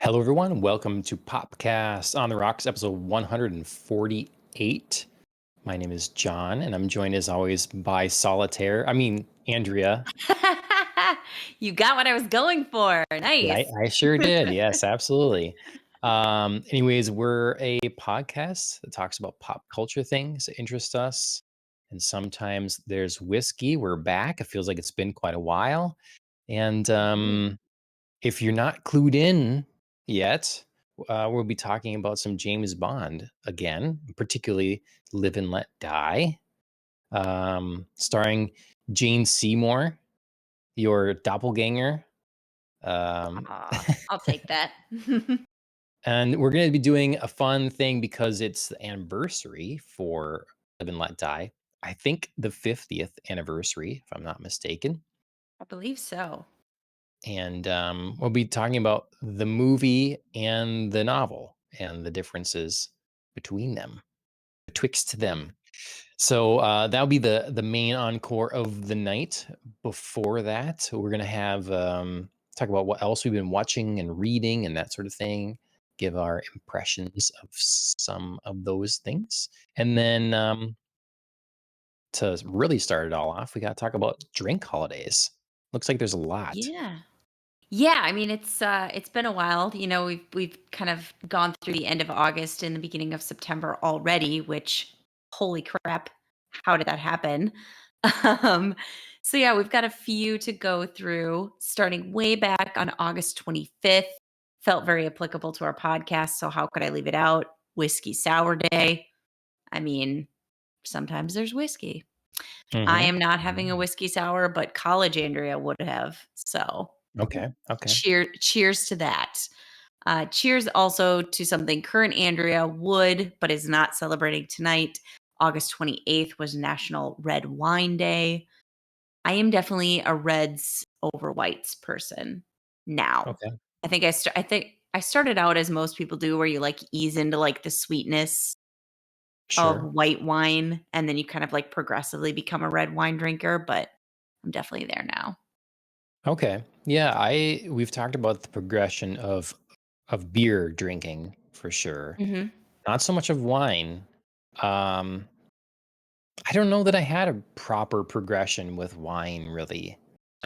Hello, everyone. Welcome to Popcast on the Rocks, episode 148. My name is John, and I'm joined as always by Andrea. You got what I was going for. I, Nice. I sure did. Yes, absolutely. Anyways, we're a podcast that talks about pop culture things that interest us. And sometimes there's whiskey. We're back. It feels like it's been quite a while. And Indeed. if you're not clued in yet, we'll be talking about some James Bond again, particularly Live and Let Die, starring Jane Seymour, your doppelganger. Um, I'll take that. and we're going to be doing a fun thing because it's the anniversary for Live and Let Die. I think the 50th anniversary, if I'm not mistaken. I believe so. And we'll be talking about the movie and the novel and the differences between them, betwixt them. So that'll be the main encore of the night. Before that, we're gonna have talk about what else we've been watching and reading and that sort of thing. Give our impressions of some of those things, and then to really start it all off, we got to talk about drink holidays. Looks like there's a lot. Yeah. Yeah, I mean it's been a while. We've kind of gone through the end of August and the beginning of September already, which holy crap, how did that happen? Um so yeah, we've got a few to go through starting way back on August 25th. Felt very applicable to our podcast, so how could I leave it out? Whiskey Sour Day. I mean, sometimes there's whiskey. I Hmm. am not having a whiskey sour, but college Andrea would have. So Okay. Okay. cheers to that. Cheers also to something current Andrea would, but is not celebrating tonight. August 28th was National Red Wine Day. I am definitely a reds over whites person now. Okay. I think I started out as most people do, where you like ease into like the sweetness of Sure. white wine, and then you kind of like progressively become a red wine drinker, but I'm definitely there now. Okay. Yeah, we've talked about the progression of beer drinking for sure. Mhm. Not so much of wine. Um I don't know that I had a proper progression with wine really.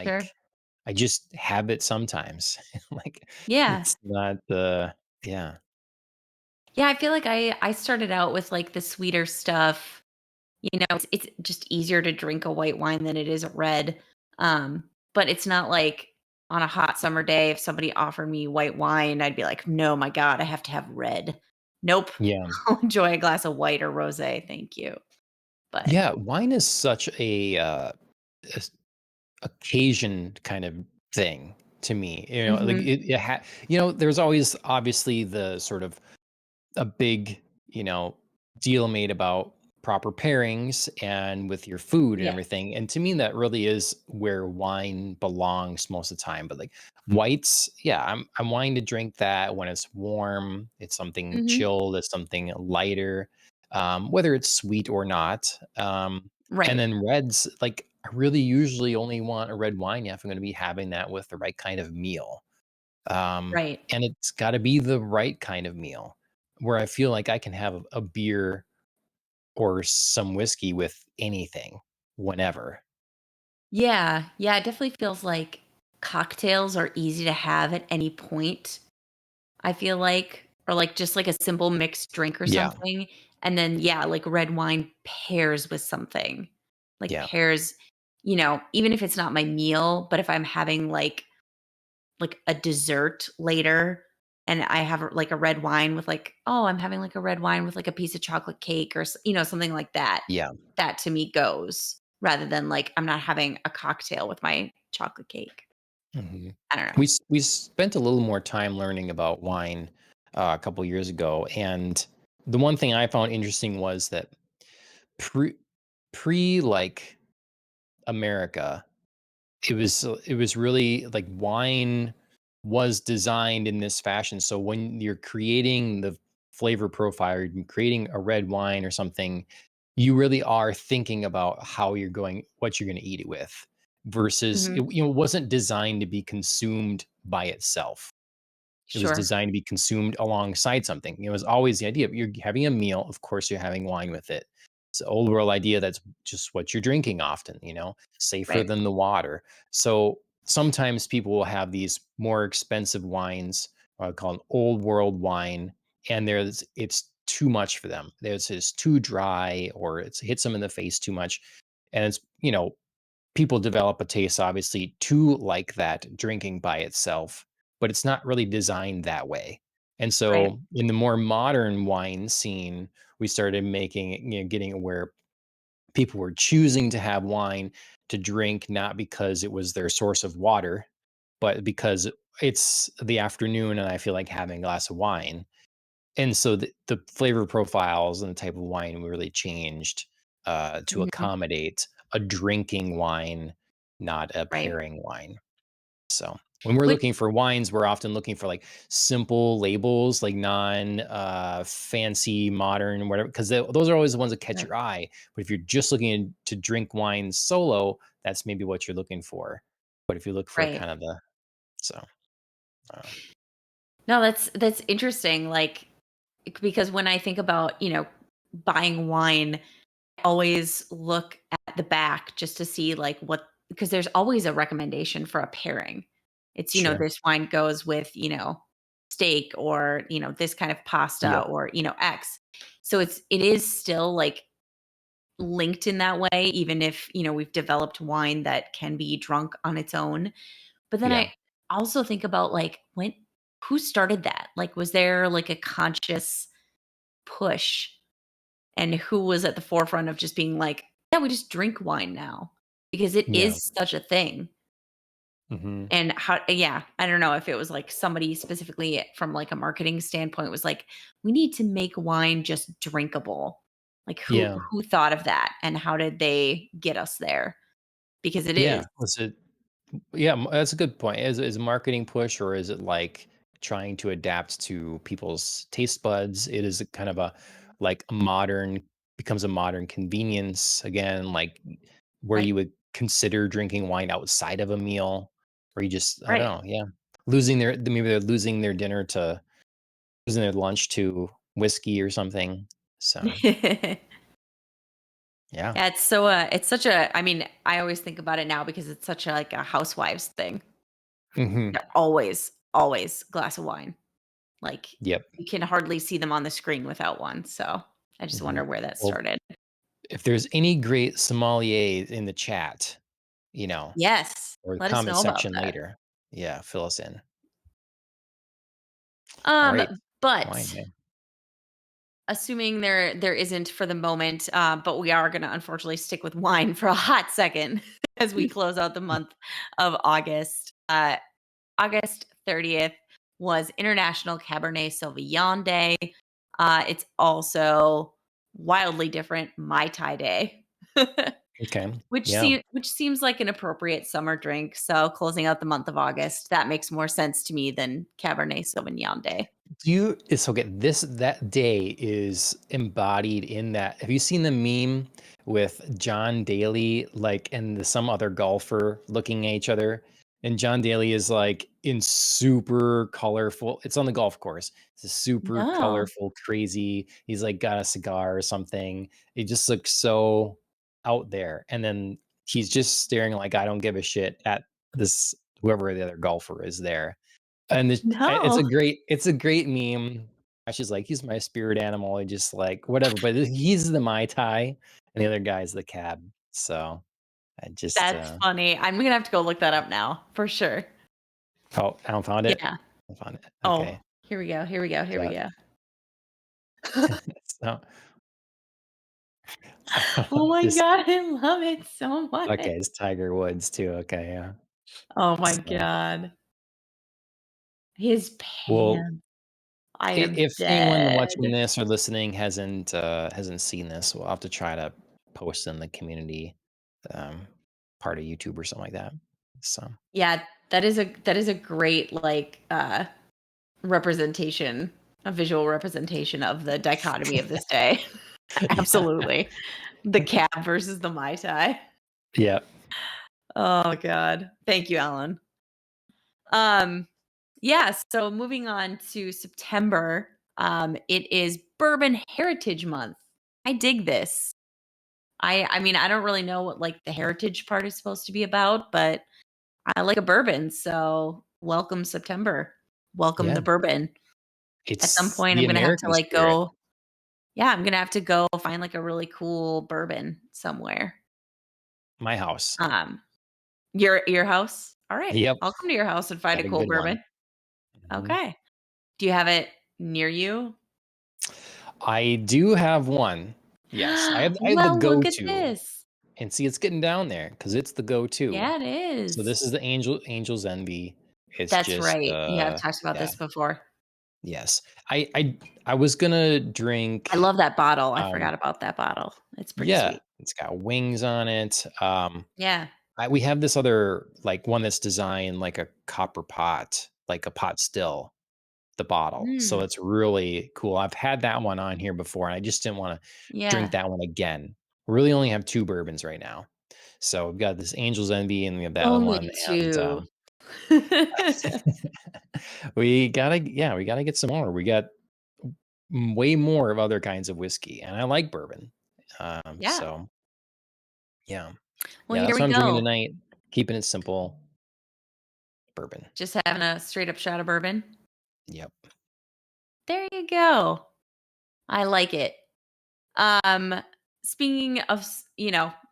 Sure. Like I just have it sometimes. Like Yeah. it's not the yeah. Yeah, I feel like I started out with, like, the sweeter stuff. It's just easier to drink a white wine than it is a red, but it's not like on a hot summer day, if somebody offered me white wine, I'd be like, "No, my god, I have to have red. Nope. Yeah. I'll enjoy a glass of white or rosé, thank you." But Yeah, wine is such a occasion kind of thing to me. Like Mhm. there's always obviously the sort of a big, deal made about proper pairings and with your food and Yeah. everything. And to me, that really is where wine belongs most of the time. But like whites, yeah, I'm wanting to drink that when it's warm. It's something Mhm. chilled. It's something lighter, whether it's sweet or not. And Right. then reds, like I really usually only want a red wine if I'm going to be having that with the right kind of meal. Right. And it's gotta be the right kind of meal where I feel like I can have a beer or some whiskey with anything, whenever. Yeah. Yeah, it definitely feels like cocktails are easy to have at any point. I feel like, or like just like a simple mixed drink or Yeah, something. And then, yeah, like red wine pairs with something. Like yeah, pairs, even if it's not my meal, but if I'm having like a dessert later and I have like a red wine with like, oh, I'm having like a red wine with like a piece of chocolate cake or something like that. yeah. That to me goes rather than like I'm not having a cocktail with my chocolate cake. Mhm. I don't know. We spent a little more time learning about wine, a couple years ago, and the one thing I found interesting was that pre like, America, it was really like wine was designed in this fashion. So when you're creating the flavor profile, or you're creating a red wine or something, you really are thinking about what you're going to eat it with, versus Mhm. it wasn't designed to be consumed by itself. It was Sure. designed to be consumed alongside something. It was always the idea of you're having a meal, of course you're having wine with it. It's the old world idea that's just what you're drinking often, safer Right. than the water. So sometimes people will have these more expensive wines, I call an old world wine, and it's too much for them. There's just too dry or it hits them in the face too much. And people develop a taste obviously to like that drinking by itself, but it's not really designed that way. And Right. so in the more modern wine scene, we started making, getting where people were choosing to have wine to drink, not because it was their source of water, but because it's the afternoon and I feel like having a glass of wine. And so the flavor profiles and the type of wine really changed to Mhm. accommodate a drinking wine, not a Right. pairing wine. So when we're Which looking for wines, we're often looking for like simple labels, like non fancy, modern, whatever, because those are always the ones that catch Right. your eye. But if you're just looking to drink wine solo, that's maybe what you're looking for. But if you look for Right. kind of so, uh, No, that's interesting, like, because when I think about, buying wine, I always look at the back just to see, like, what because there's always a recommendation for a pairing. It's, sure. this wine goes with, steak or, this kind of pasta Yep. or, X. So it is still, like, linked in that way, even if, we've developed wine that can be drunk on its own. But then Yeah. I also think about, like, who started that? Like, was there, like, a conscious push, and who was at the forefront of just being like, "Yeah, we just drink wine now," because it Yeah. is such a thing. Hmm. And how yeah, I don't know if it was, like, somebody specifically from, like, a marketing standpoint was like, "We need to make wine just drinkable." Like, who Yeah. who thought of that, and how did they get us there? Because it is. Yeah. Yeah, that's a good point. Is a marketing push or is it like trying to adapt to people's taste buds? It is a kind of a like a modern becomes a modern convenience again, like where Right, you would consider drinking wine outside of a meal, or you just I don't right. know, yeah, losing maybe they're losing their dinner to losing their lunch to whiskey or something. So yeah, Yeah, it's such a I mean, I always think about it now because it's such a, like, a housewives thing. hmm, They're always glass of wine. Like, yep. you can hardly see them on the screen without one, so I just Hmm. wonder where that Well, started. if there's any great sommeliers in the chat, Yes, or the let us comment know about section that. later. Yeah, fill us in. All Um, right. Wine, but yeah. assuming there isn't for the moment, but we are gonna unfortunately stick with wine for a hot second as we close out the month of August. August 30th was International Cabernet Sauvignon Day. It's also wildly different Mai Tai Day, Okay. which Yeah. seems like an appropriate summer drink. So closing out the month of August, that makes more sense to me than Cabernet Sauvignon Day. Do you it's okay, that day is embodied in that. Have you seen the meme with John Daly, like, and some other golfer looking at each other? And John Daly is like in super colorful. It's on the golf course. It's a super No, colorful, crazy. He's like got a cigar or something. It just looks so out there. And then he's just staring like I don't give a shit at this whoever the other golfer is there. And no. it's a great meme. She's like, "He's my spirit animal." I just like whatever, but he's the Mai Tai, and the other guy's the cab. So I just That's funny. I'm gonna have to go look that up now for sure. oh, I don't found it. Yeah. I found it. Oh, Okay, here we go. Here we go. Here we so, go. so Oh my just god, I love it so much. okay. It's Tiger Woods too. Okay, yeah. Oh my So god. His well, pants. I am if anyone dead. watching this or listening hasn't seen this, we'll have to try to post in the community um, part of YouTube or something like that. So. Yeah, that is a great, like, representation, a visual representation of the dichotomy of this day. Yeah. Absolutely. The cab versus the Mai Tai. Yeah. Oh god. Thank you, Alan. Um, Yeah, so moving on to September, it is Bourbon Heritage Month. I dig this. I mean, I don't really know what like the heritage part is supposed to be about, but I like a bourbon, so welcome September. Welcome the Yeah, bourbon. At some it's point the I'm gonna have to American like spirit. go yeah, I'm gonna have to go find like a really cool bourbon somewhere. My house. Um, your house? All right. Yep, I'll come to your house and find a got a cool good one. bourbon. Mhm. Okay. Do you have it near you? I do have one. Yes, I have the Well, look at go-to, this. and see, it's getting down there because it's the go-to. Yeah, it So is. this is the Angel's Envy. It's That's just, right. You have talked about yeah, this before. yes. I was gonna I drink, love that bottle. I um forgot about that bottle. It's pretty yeah, sweet. it's got wings on it. Yeah. We have this other, like, one that's designed like a copper pot, like a pot still, the bottle. So Mm, it's really cool. I've had that one on here before, and I just didn't wanna drink yeah. that one again. We really only have 2 bourbons right now. So we've got this Angel's Envy, and we have that other Only one, and, 2. we gotta get some more. We got way more of other kinds of whiskey, and I like bourbon. Yeah. So yeah. Well, Yeah, here that's we what I'm drinking go. tonight, keeping it simple, bourbon. Just having a straight up shot of bourbon. Yep. There you go. I like it. Um, speaking of,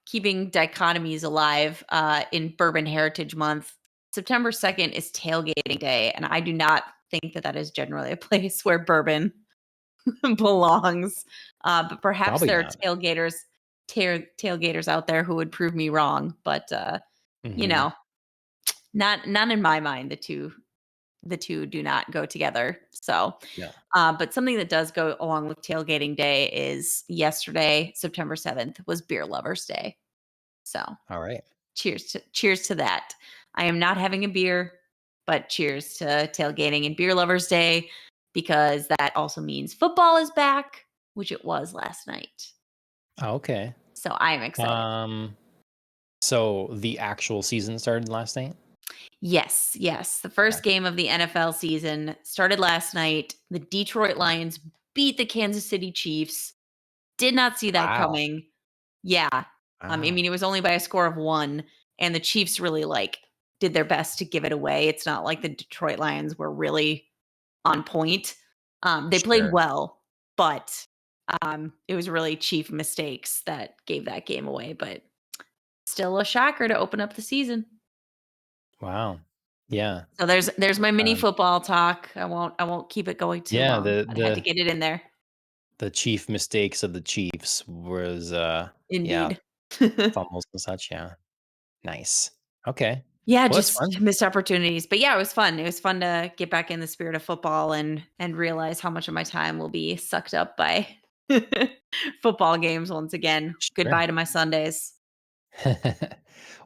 keeping dichotomies alive, in Bourbon Heritage Month, September 2nd is tailgating day, and I do not think that that is generally a place where bourbon belongs. But perhaps Probably there are not. tailgaters out there who would prove me wrong. But you Mhm. know, not in my mind. The two do not go together. So, Yeah. but something that does go along with tailgating day is yesterday, September 7th, was Beer Lovers Day. So Alright. cheers to that. I am not having a beer, but cheers to tailgating and Beer Lovers Day because that also means football is back, which it was last night. Oh, okay. So I am excited. Um, so the actual season started last night? Yes, yes. The Okay. first game of the NFL season started last night. The Detroit Lions beat the Kansas City Chiefs. Did not see that Wow. coming. Yeah. I Wow. mean, it was only by a score of 1, and the Chiefs really, like, did their best to give it away. It's not like the Detroit Lions were really on point. They played Sure. well, but, it was really Chief mistakes that gave that game away, but still a shocker to open up the season. Wow. Yeah. So there's my mini Um, football talk. I won't keep it going too yeah, long, the but I had to the get it in there. the chief mistakes of the Chiefs was, yeah, Indeed. fumbles and such, yeah. Nice. Okay. Yeah, Well, that's just fun. missed opportunities. But yeah, it was fun. It was fun to get back in the spirit of football and realize how much of my time will be sucked up by football games once again. Sure. Goodbye to my Sundays.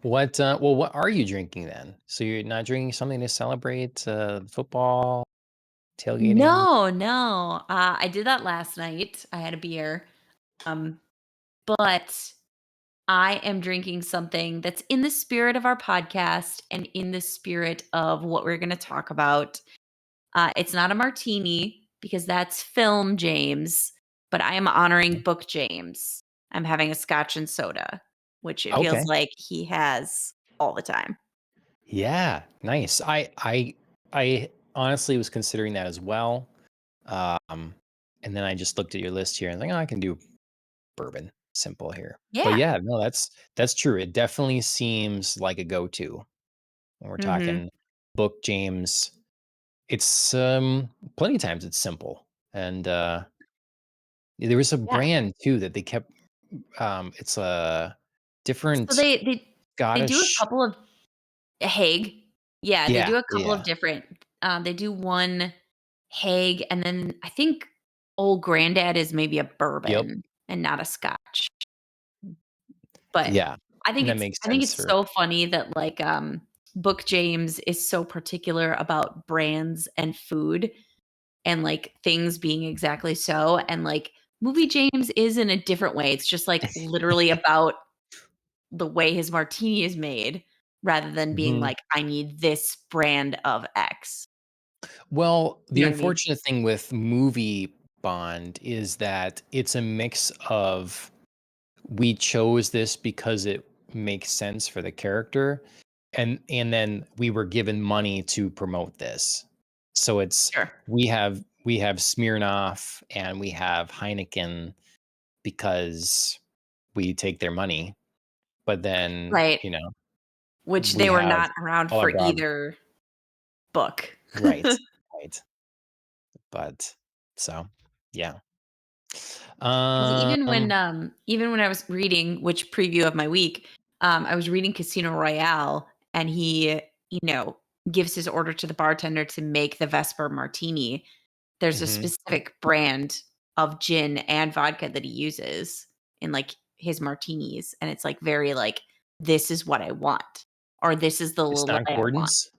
What are you drinking then? So you're not drinking something to celebrate, football, tailgating? No, no. I did that last night. I had a beer. Um, but I am drinking something that's in the spirit of our podcast and in the spirit of what we're going to talk about. It's not a martini because that's film James, but I am honoring Mhm. book James. I'm having a scotch and soda, which it feels Okay. like he has all the time. Yeah, nice. I honestly was considering that as well. Um, and then I just looked at your list here and like, oh, I can do bourbon, simple here. But Yeah. yeah, no, that's true. It definitely seems like a go-to when we're Mhm. talking book James. It's plenty of times it's simple. And there was a Yeah. brand too that they kept, it's a So different they do a Scottish. couple of Hague. Yeah, they Yeah, do a couple of yeah. different they do one Hague, and then I think Old Grandad is maybe a Yep. bourbon and not a scotch. But Yeah. I think And that it's makes I think sense it's for so funny that, like, Book James is so particular about brands and food and, like, things being exactly so, and, like, Movie James is in a different way. It's just, like, literally about the way his martini is made rather than being Mhm. like, "I need this brand of X." Well, You the know what I mean? unfortunate thing with movie Bond is that it's a mix of we chose this because it makes sense for the character, and then we were given money to promote this. So it's Sure. we have Smirnoff and we have Heineken because we take their money, but then, Right. Which we they were have not around other for broad. either book. Right, right, but so, yeah. 'Cause Um even when I was reading which preview of my week, I was reading Casino Royale, and he, you know, gives his order to the bartender to make the Vesper Martini. There's a Mhm. specific brand of gin and vodka that he uses in, like, his martinis, and it's, like, very, like, "This is what I want," or, "This is the It's Lillet not I want." Gordon's?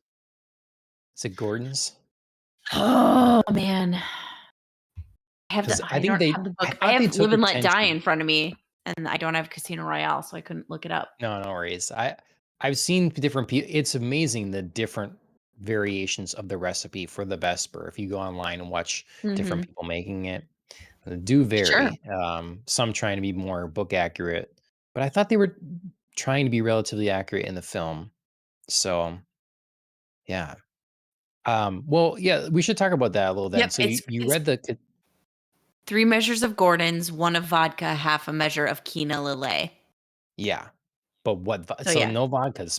Is it Gordon's? Oh, man. Because I I think don't they have the I book. I thought they have took Live and Let Die attention. in front of me, and I don't have Casino Royale, so I couldn't look it up. No, no worries. I've seen different people. It's amazing the different variations of the recipe for the Vesper. If you go online and watch different Mhm. people making it, they do Sure. vary. Some trying to be more book accurate, but I thought they were trying to be relatively accurate in the film. So, yeah. Well, yeah, we should talk about that a little then. Yep, So you it's read the 3 measures of Gordon's, 1 of vodka, half a measure of Kina Lillet. yeah, but what So, so yeah. no vodka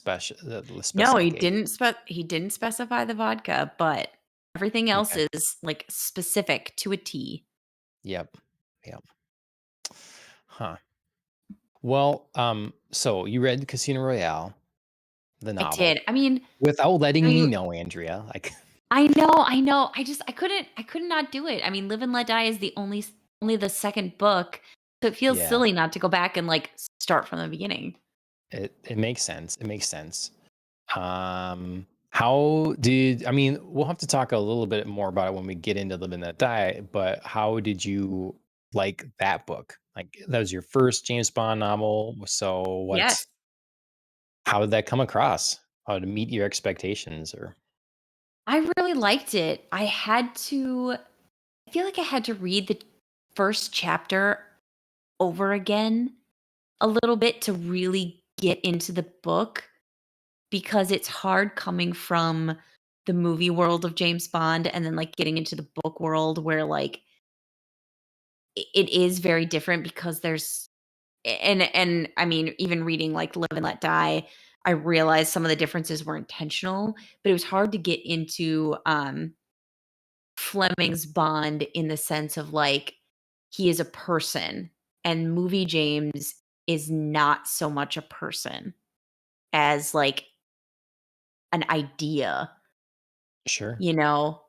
No, specification. he didn't specify the vodka, but everything else Okay. is, like, specific to a T. Yep. Yep. Huh. Well, so you read Casino Royale, the I did. novel, without I letting me mean know, Andrea. Like, I know. I could not do it. I mean, Live and Let Die is the only the 2nd book, so it feels yeah, silly not to go back and, like, start from the beginning. it makes sense. It makes sense. How did I mean, we'll have to talk a little bit more about it when we get into Live and Let Die, but how did you like that book? Like, that was your first James Bond novel. So Yes. how did that come across? How did it meet your expectations or I really liked it. I feel like I had to read the first chapter over again a little bit to really get into the book, because it's hard coming from the movie world of James Bond and then, like, getting into the book world where, like, it is very different because there's and I mean, even reading, like, Live and Let Die, I realized some of the differences were intentional, but it was hard to get into, Fleming's Bond in the sense of, like, he is a person, and movie James is not so much a person as, like, an idea, sure? you know?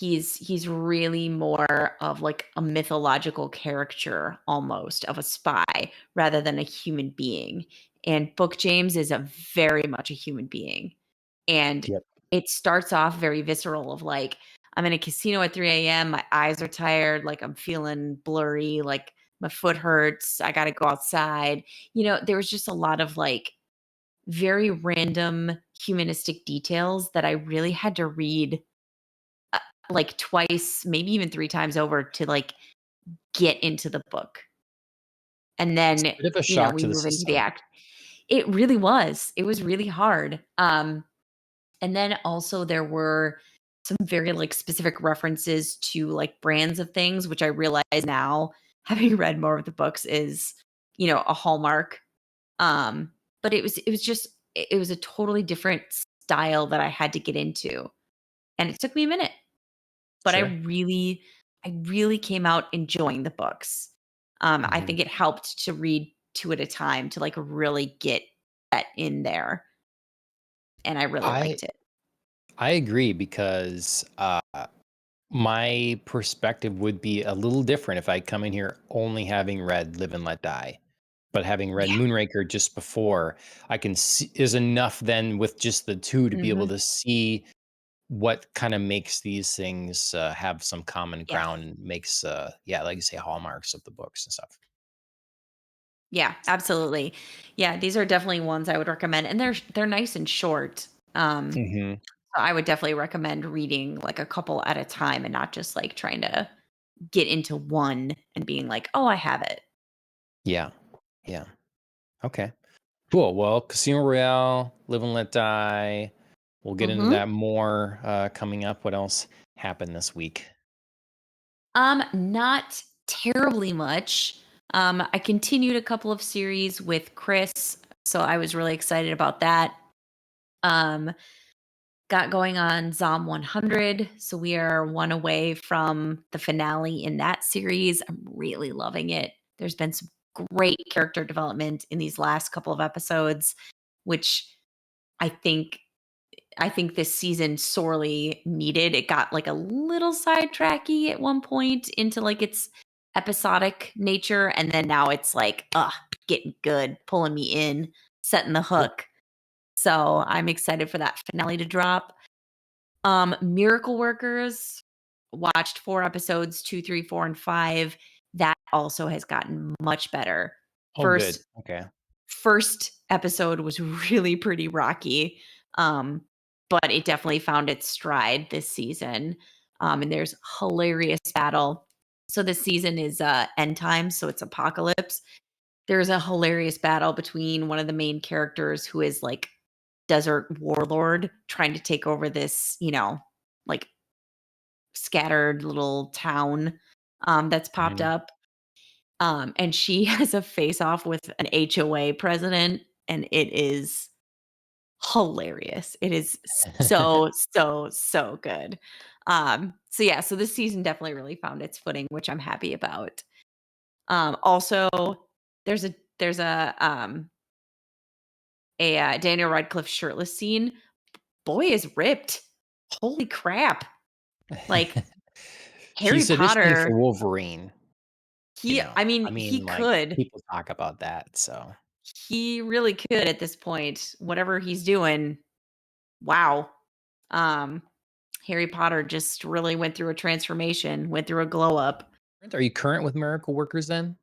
He's really more of, like, a mythological character almost of a spy rather than a human being, and Book James is a very much a human being, and Yep. it starts off very visceral of, like, I'm in a casino at 3 AM, my eyes are tired, like, I'm feeling blurry, like, my foot hurts, I gotta go outside. There was just a lot of, like, very random humanistic details that I really had to read, like, twice, maybe even 3 times over to, like, get into the book. And It's then, a bit of a shock we to the move into the system. act. It really was. It was really hard. And then also there were some very, like, specific references to, like, brands of things, which I realize now, having read more of the books is, a hallmark. But it was just it was a totally different style that I had to get into, and it took me a minute, but Sure. I really came out enjoying the books. I Mhm. think it helped to read 2 at a time to, like, really get that in there, and I really I liked it. I agree because my perspective would be a little different if I come in here only having read Live and Let Die. But having read Yeah. Moonraker just before, I can see is enough then with just the 2 to be able Mhm. to see what kinda makes these things, have some common Yeah. ground and makes, yeah, like you say, hallmarks of the books and stuff. Yeah, absolutely. Yeah, these are definitely ones I would recommend, and they're nice and short. Mhm. I would definitely recommend reading, like, a couple at a time and not just, like, trying to get into one and being like, "Oh, I have it." Yeah. Yeah. Okay. Cool. Well, Casino Royale, Live and Let Die. We'll get into Mhm. that more coming up. What else happened this week? Not terribly much. I continued a couple of series with Chris, so I was really excited about that. Um, got going on Zom 100, so we are one away from the finale in that series. I'm really loving it. There's been some great character development in these last couple of episodes, which I think I think this season sorely needed. It got like a little sidetracky at one point into like its episodic nature. And then now it's like, getting good, pulling me in, setting the Cool. hook. So I'm excited for that finale to drop. Miracle Workers, watched 4 episodes, 2, 3, 4, and 5. That also has gotten much better. Oh, good. First Okay. first episode was really pretty rocky, um, but it definitely found its stride this season. And there's hilarious battle. So this season is end times, so it's apocalypse. There's a hilarious battle between one of the main characters who is like desert warlord trying to take over this, like scattered little town that's popped Mhm. up. And she has a face off with an HOA president, and it is hilarious. It is so, so, so good. So yeah, so this season definitely really found its footing, which I'm happy about. Also, there's a Daniel Radcliffe shirtless scene. Boy is ripped. Holy crap! Like Harry He's auditioning for Potter. Wolverine, I I mean, mean, he like, could. people talk about that, so He really could at this point. Whatever he's doing, wow. Um, Harry Potter just really went through a transformation, went through a glow up. Are you current with Miracle Workers then?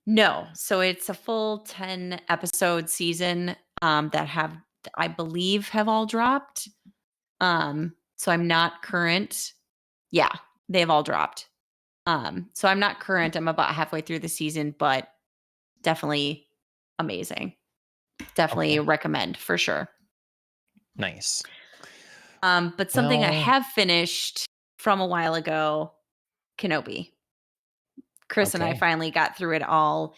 No, so it's a full 10 episode season that have I believe have all dropped. So I'm not current. Yeah, they've all dropped. So I'm not current. I'm about halfway through the season, but definitely amazing. Definitely Okay, recommend for sure. nice. But something I Well, have finished from a while ago, Kenobi. Chris and I okay. finally got through it all.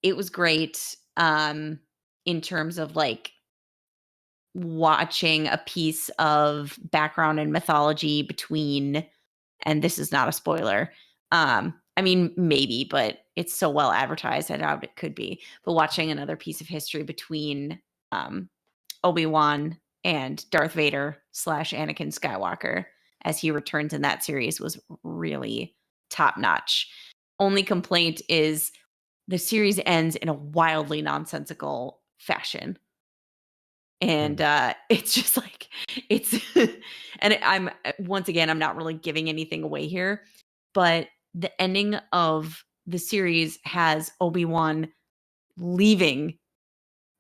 It was great, in terms of, like, watching a piece of background and mythology between and this is not a spoiler. I mean, maybe, but it's so well advertised, I doubt it could be. But watching another piece of history between, um, Obi-Wan and Darth Vader/Anakin Skywalker as he returns in that series was really top notch. Only complaint is the series ends in a wildly nonsensical fashion. And Hmm. it's just like it's and I'm once again I'm not really giving anything away here, but the ending of the series has Obi-Wan leaving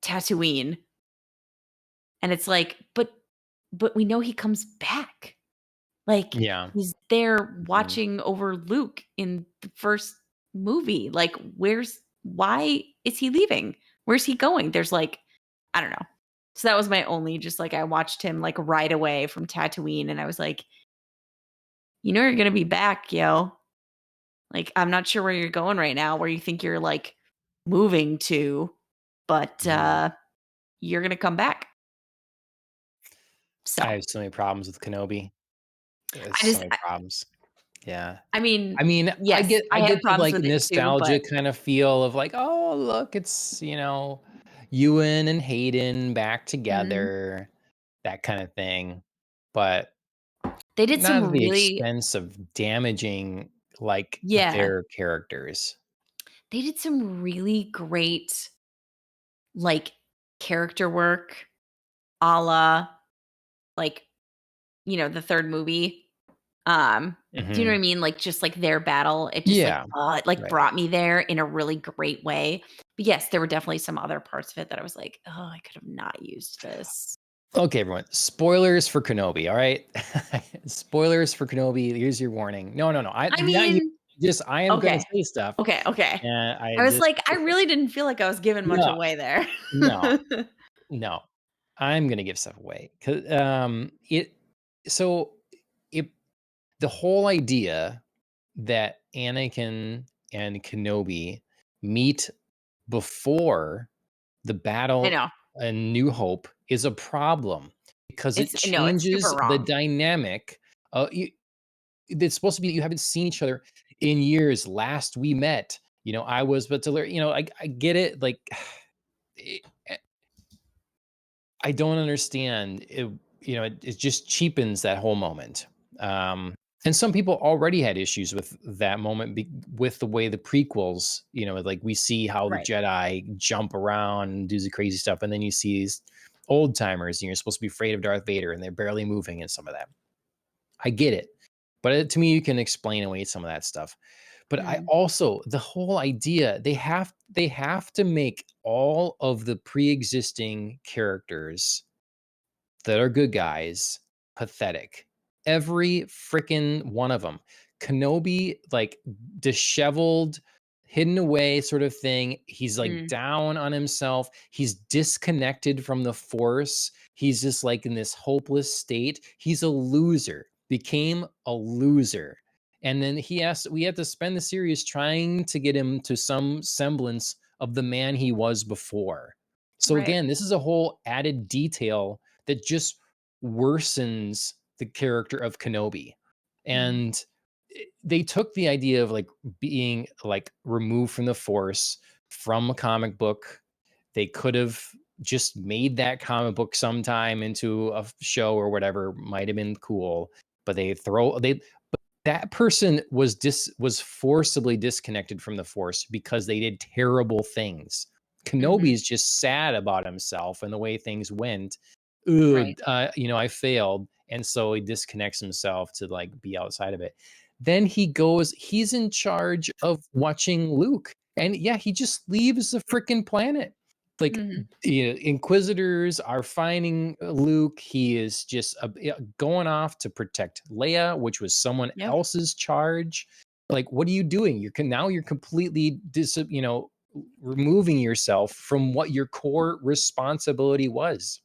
Tatooine and it's like but we know he comes back. Like, Yeah. he's there Mhm. watching over Luke in the first movie. Like, why is he leaving? Where's he going? There's like, I don't know. So that was my only just like I watched him like ride away from Tatooine and I was like, you know you're gonna be back, yo. Like, I'm not sure where you're going right now, where you think you're like moving to, but Mhm. you're gonna come back. I So have so many problems with Kenobi. I So just many problems. Yeah. I I mean, mean, I yes, get I I have get the, problems like, with it too, nostalgia but kind of feel of like, "Oh, look, it's, Ewan and Hayden back mhm. together," that kinda thing, but They did not some at the really expense of damaging, like, yeah, their characters. they did some really great, like, character work, a la, like, the 3rd movie. Do you know what I Mhm. mean? Like, just, like, their battle, it just, like, Yeah. it, like, Right. brought me there in a really great way. But, yes, there were definitely some other parts of it that I was like, "Oh, I could have not used this." Okay, everyone. Spoilers for Kenobi. All right, spoilers for Kenobi. Here's your warning. No, no, no. I I not you. mean, Just I am gonna okay. say stuff, Okay, okay. and I I was just like, I really didn't feel like I was giving much no, away there. no, no. I'm gonna give stuff away because it. So it the whole idea that Anakin and Kenobi meet before the I battle know. and New Hope is a problem because it It's no, it's super changes the wrong. dynamic. You, it's supposed to be that you haven't seen each other in years. Last we met, I was but to learn. I get it. Like, it, I don't understand. It just cheapens that whole moment. And some people already had issues with that moment with the way the prequels, like we see how the Right. Jedi jump around and do the crazy stuff, and then you see these old timers, and you're supposed to be afraid of Darth Vader, and they're barely moving and some of that. I get it, but to me, you can explain away some of that stuff. But I Mhm. also the whole idea they have to make all of the pre-existing characters that are good guys pathetic. Every freaking one of them. Kenobi, like disheveled, hidden away sort of thing. He's like Mm, down on himself. He's disconnected from the force. He's just like in this hopeless state. He's a loser, became a loser. And then we had to spend the series trying to get him to some semblance of the man he was before. So right. again, this is a whole added detail that just worsens the character of Kenobi. Mhm. And they took the idea of like being like removed from the force from a comic book. They could have just made that comic book sometime into a show or whatever, might have been cool, but that person was forcibly disconnected from the force because they did terrible things. Mhm. Kenobi's just sad about himself and the way things went. Right. Ugh, I failed, and so he disconnects himself to like be outside of it. Then he's in charge of watching Luke, and yeah, he just leaves the freaking planet. Like, Mhm. Inquisitors are finding Luke. He is just going off to protect Leia, which was someone Yep. else's charge. Like, what are you doing? Now you're completely removing yourself from what your core responsibility was.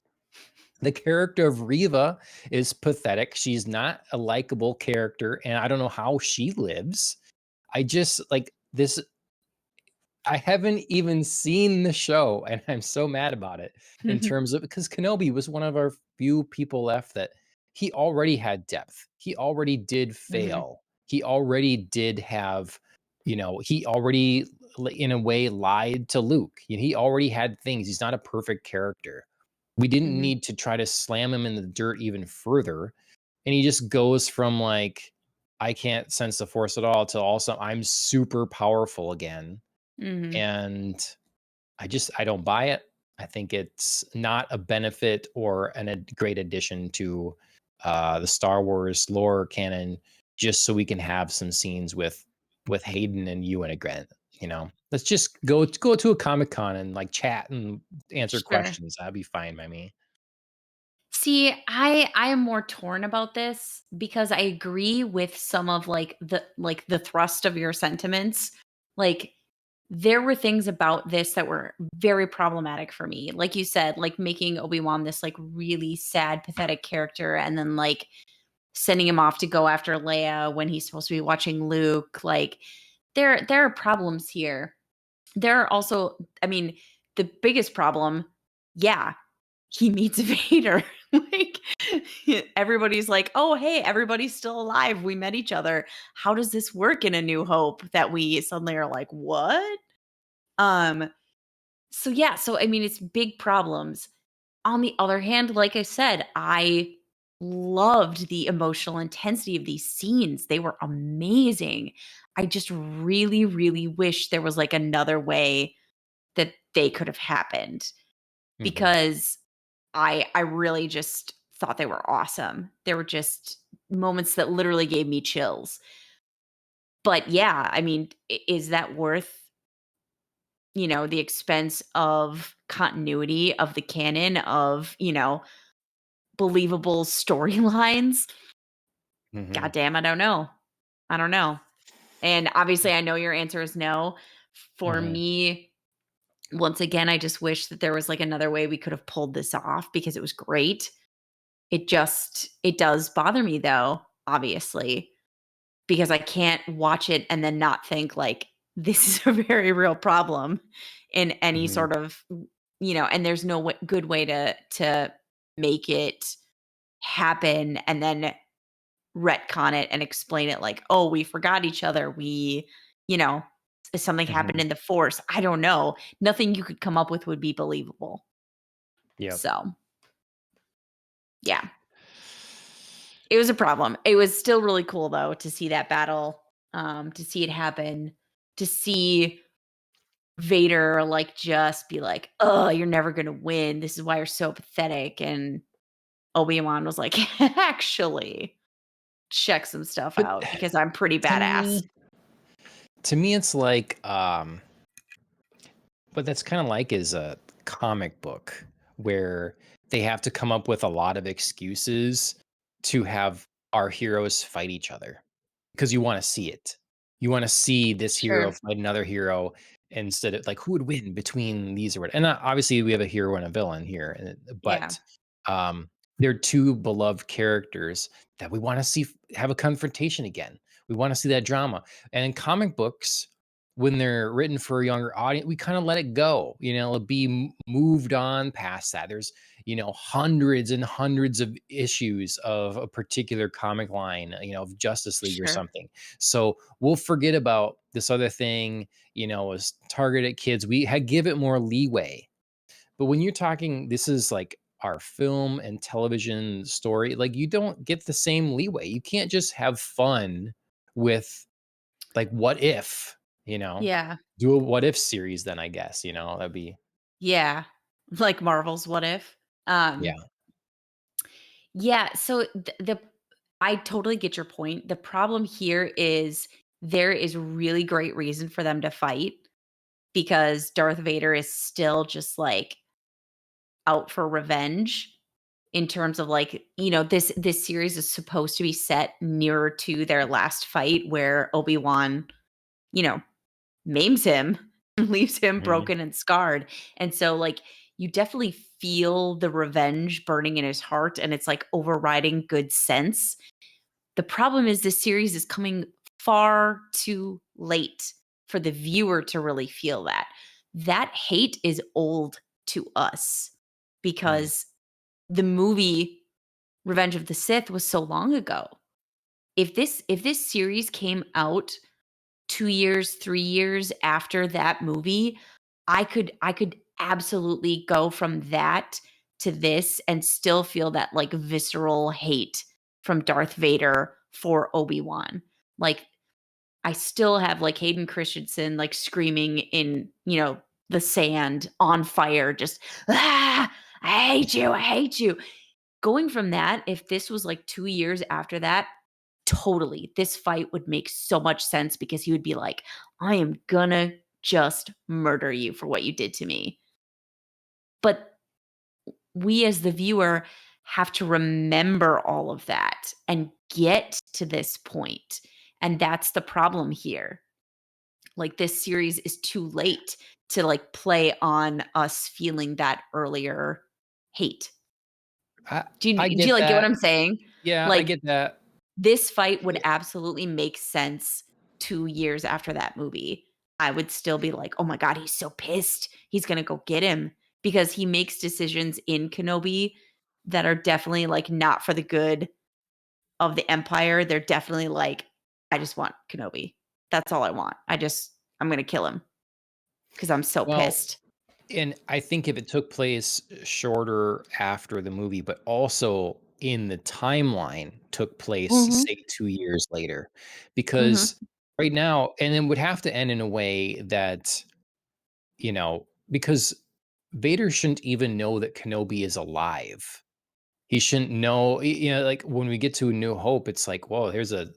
The character of Riva is pathetic. She's not a likable character, and I don't know how she lives. I just like this. I haven't even seen the show, and I'm so mad about it in terms of because Kenobi was one of our few people left that he already had depth. He already did Mhm. fail. He already did have, he already, in a way, lied to Luke. He already had things. He's not a perfect character. We didn't Mhm. need to try to slam him in the dirt even further. And he just goes from like, I can't sense the force at all to also, I'm super powerful again, Mhm. and I don't buy it. I think it's not a benefit or a great addition to the Star Wars lore canon. Just so we can have some scenes with Hayden and Ewan again. Let's just go to a Comic Con and like chat and answer Sure. questions. That'd be fine by me. See, I am more torn about this because I agree with some of the thrust of your sentiments. Like there were things about this that were very problematic for me. Like you said, like making Obi-Wan this like really sad, pathetic character and then like sending him off to go after Leia when he's supposed to be watching Luke. Like there are problems here. There are also, I mean, the biggest problem, yeah, he meets Vader. Like everybody's like, "Oh, hey, everybody's still alive. We met each other. How does this work in A New Hope that we suddenly are like, what?" Um, so yeah, so I mean, it's big problems. On the other hand, like I said, I loved the emotional intensity of these scenes. They were amazing. I just really, really wish there was like another way that they could have happened Mhm. because I really just thought they were awesome. They were just moments that literally gave me chills. But yeah, I mean, is that worth, the expense of continuity of the canon of, believable storylines? Mhm. Goddamn, I don't know. I don't know. And obviously, I know your answer is no. For Mhm. me, once again, I just wish that there was like another way we could have pulled this off because it was great. It does bother me though, obviously, because I can't watch it and then not think like this is a very real problem in any Mhm. sort of, and there's no good way to make it happen and then retcon it and explain it like, "Oh, we forgot each other. You know, something happened Mhm. in the Force." I don't know. Nothing you could come up with would be believable. Yep. So, yeah, it was a problem. It was still really cool though to see that battle, to see it happen, to see Vader like just be like, "Oh, you're never gonna win. This is why you're so pathetic." And Obi-Wan was like, "Actually, check some stuff But out because I'm pretty to badass." me to me, it's like, but that's kinda like is a comic book where they have to come up with a lot of excuses to have our heroes fight each other, because you wanna see it. You wanna see this hero Sure. fight another hero instead of like, who would win between these or what, and, obviously, we have a hero and a villain here, Yeah. but, they're 2 beloved characters that we wanna see have a confrontation again. We wanna see that drama, and in comic books, when they're written for a younger audience, we kind of let it go, be moved on past that. There's, hundreds and hundreds of issues of a particular comic line, of Justice League or Sure. something. So we'll forget about this other thing, is targeted kids. We had give it more leeway. But when you're talking, this is like our film and television story, like you don't get the same leeway. You can't just have fun with like, what if, you know? Yeah. Do a what if series then, I guess, that'd be Yeah. Like Marvel's What If. Um, yeah. yeah, so the I totally get your point. The problem here is there is really great reason for them to fight because Darth Vader is still just like out for revenge in terms of like, this series is supposed to be set nearer to their last fight where Obi-Wan, you know, maims him, leaves him Mhm, broken and scarred. And so, like, you definitely feel the revenge burning in his heart, and it's like overriding good sense. The problem is this series is coming far too late for the viewer to really feel that. That hate is old to us mm. because the movie Revenge of the Sith was so long ago. If this series came out 2 years, 3 years after that movie, I could absolutely go from that to this and still feel that, like, visceral hate from Darth Vader for Obi-Wan. Like, I still have, like, Hayden Christensen, like, screaming in, the sand, on fire, just, "Ah! I hate you, I hate you." Going from that, if this was, like, 2 years after that, totally. This fight would make so much sense because he would be like, "I am gonna just murder you for what you did to me." But we as the viewer have to remember all of that and get to this point, and that's the problem here. Like, this series is too late to, like, play on us feeling that earlier hate. I Do you I do you, get like, get what that. I'm saying? Yeah, I Like, get that. this fight would Yeah, absolutely make sense 2 years after that movie. I would still be like, "Oh my god, he's so pissed. He's gonna go get him," because he makes decisions in Kenobi that are definitely, like, not for the good of the Empire. They're definitely like, "I just want Kenobi. That's all I want. I'm gonna kill him because 'cause I'm so well, pissed." and I think if it took place shorter after the movie, but also in the timeline took place, Mhm, say, 2 years later, mhm. because right now and it would have to end in a way that, because Vader shouldn't even know that Kenobi is alive. He shouldn't know, like, when we get to A New Hope, it's like, "Whoa, here's a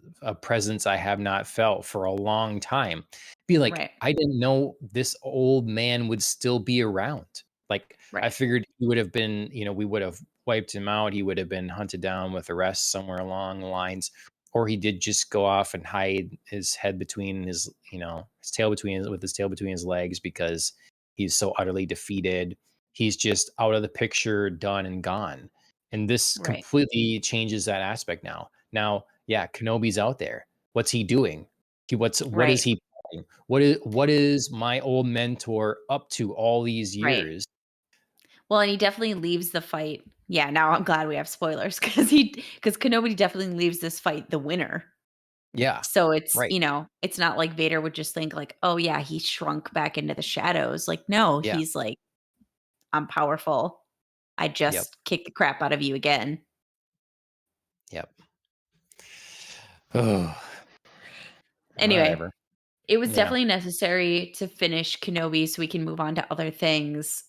presence I have not felt for a long time." Be like, Right. "I didn't know this old man would still be around." Like, I Right. figured he would have been, we would have wiped him out. He would have been hunted down with the rest somewhere along the lines, or he did just go off and hide his head between his tail with his tail between his legs because he's so utterly defeated. He's just out of the picture, done and gone. And this Right. completely changes that aspect now. Now, yeah, Kenobi's out there. What's he doing? What is Right. he doing? What is my old mentor up to all these Right. years? Well, and he definitely leaves the fight. Yeah, now I'm glad we have spoilers because Kenobi definitely leaves this fight the winner. Yeah, So it's, right. it's not like Vader would just think like, "Oh yeah, he shrunk back into the shadows." Like, no, Yeah. he's like, "I'm powerful. I Yep. just kicked the crap out of you again." Yep. Oh, Anyway, whatever. it was Yeah, definitely necessary to finish Kenobi so we can move on to other things,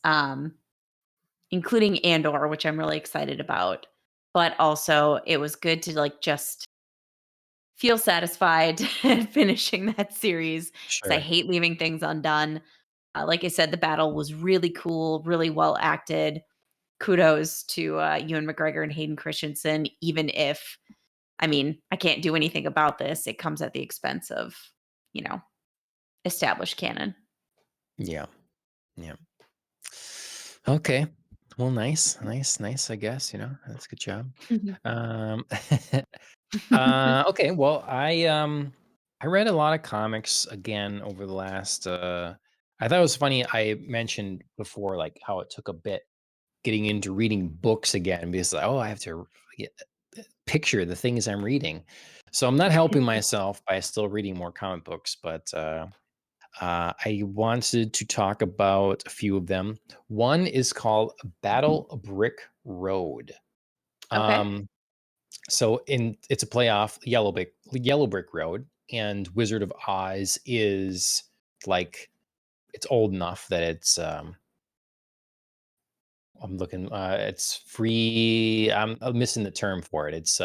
including Andor, which I'm really excited about. But also, it was good to like just feel satisfied finishing that series because I sure. hate leaving things undone. Like I said, the battle was really cool, really well acted. Kudos to Ewan McGregor and Hayden Christensen, even if, I mean, I can't do anything about this. It comes at the expense of, you know, established canon. Yeah, yeah. Okay. Well, nice, nice, nice, I guess, that's a good job. Um, okay, well, I read a lot of comics again over the last, I thought it was funny I mentioned before, like, how it took a bit getting into reading books again because, like, oh, I have to get picture the things I'm reading. So I'm not helping myself by still reading more comic books, but I wanted to talk about a few of them. One is called Battle Brick Road. Okay. Um, so it's a playoff Yellow Brick Road, and Wizard of Oz is like it's old enough that it's free. I'm missing the term for it. It's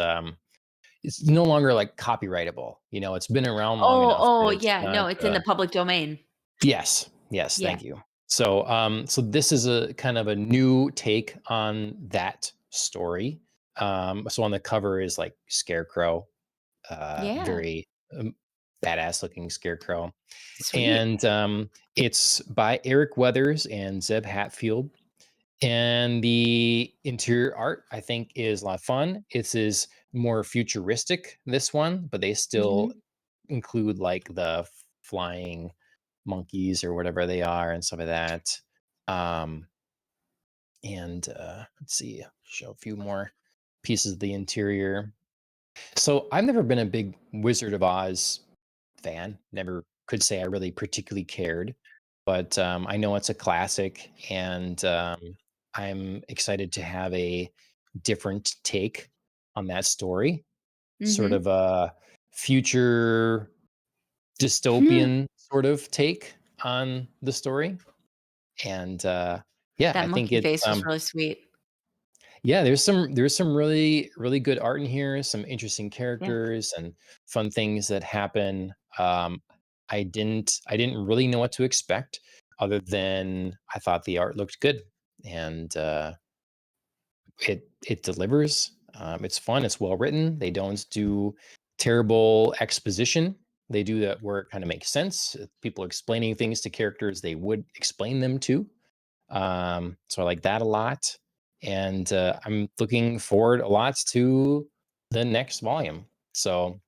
no longer like copyrightable. It's been around long Oh, enough that oh, it's yeah. not. No, it's in the public domain. Yes, yes, Yeah. thank you. So this is a kind of a new take on that story. So on the cover is like Scarecrow, Yeah. very badass looking Scarecrow, Sweet. and it's by Eric Weathers and Zeb Hatfield. And the interior art, I think, is a lot of fun. Is more futuristic, this one, but they still Mhm. include like the flying monkeys or whatever they are and some of that. Um, and let's see, show a few more pieces of the interior. So I've never been a big Wizard of Oz fan. Never could say I really particularly cared, but I know it's a classic, and I'm excited to have a different take on that story. Sort Mhm. of a future dystopian sort of take on the story. And yeah, That I think monkey it's face was really sweet. yeah, there's some really really good art in here, some interesting Yeah. characters and fun things that happen. I didn't really know what to expect other than I thought the art looked good, and it delivers. It's fun, it's well written. They don't do terrible exposition. They do that where it kind of makes sense. People explaining things to characters they would explain them to. So I like that a lot, and I'm looking forward a lot to the next volume. So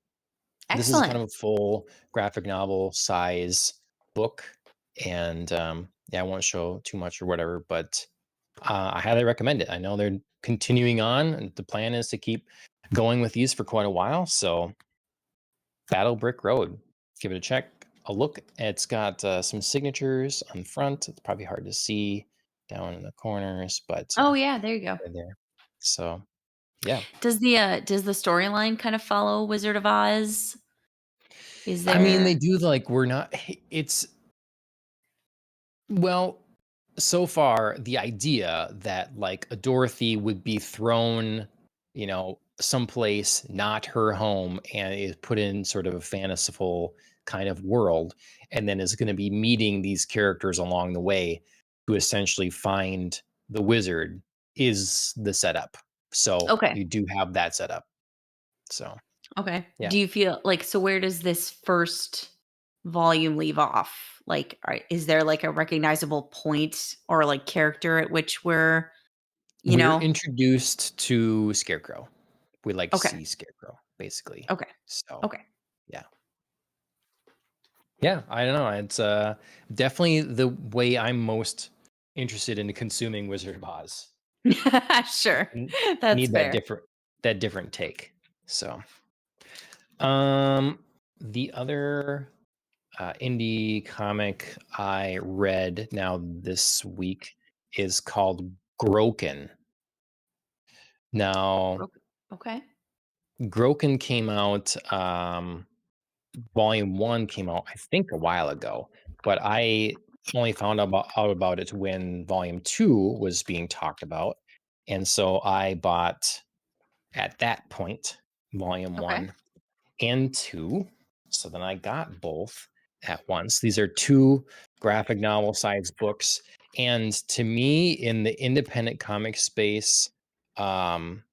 this is kind Excellent. of a full graphic novel size book, and yeah, I won't show too much or whatever, but I highly recommend it. I know they're continuing on, and the plan is to keep going with these for quite a while. So Battle Brick Road. Give it a check, a look. It's got some signatures on the front. It's probably hard to see down in the corners, but Oh, yeah, there you go. they're there. So yeah, Does the storyline kind of follow Wizard of Oz? Is I mean, they there do like we're not. It's well, so far the idea that like a Dorothy would be thrown, someplace not her home and is put in sort of a fanciful kind of world, and then is going to be meeting these characters along the way to essentially find. the wizard is the setup. So Okay. you do have that setup. So Okay. yeah. Do you feel like so where does this first volume leave off? Like, is there like a recognizable point or like character at which we're, you We're know? introduced to Scarecrow. We like Okay. see Scarecrow, basically. Okay. So Okay. yeah. Yeah, I don't know. It's definitely the way I'm most interested in consuming Wizard of Oz. Sure. N- That's Need fair. that different take. So um the other indie comic I read now this week is called Groken. Now, Okay. Groken came out, volume one came out, I think, a while ago, but I only found out about it when volume two was being talked about. And so I bought at that point volume Okay. one and two. So then I got both at once. These are two graphic novel size books. And to me, in the independent comic space, um,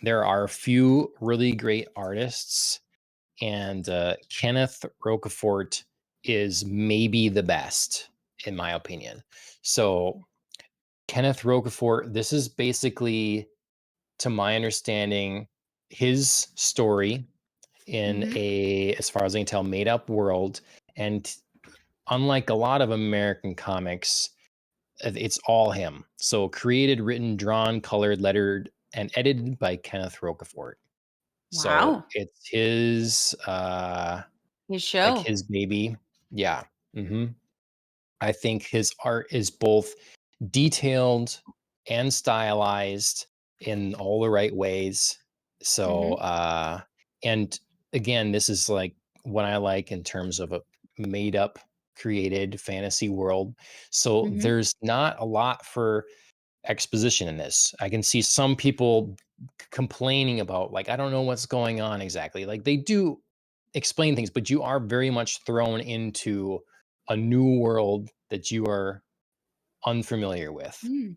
there are a few really great artists, and Kenneth Roquefort is maybe the best, in my opinion. So, Kenneth Roquefort, this is basically, to my understanding, his story in Mhm. a, as far as I can tell, made up world. And unlike a lot of American comics, it's all him. So created, written, drawn, colored, lettered, and edited by Kenneth Roquefort. So Wow. it's his His like show. his baby. Yeah. hmm I think his art is both detailed and stylized in all the right ways. So, Mhm. and again, this is like what I like in terms of a made up, created fantasy world. So Mhm. there's not a lot for exposition in this. I can see some people complaining about, like, I don't know what's going on exactly. Like, they do explain things, but you are very much thrown into a new world that you are unfamiliar Mm.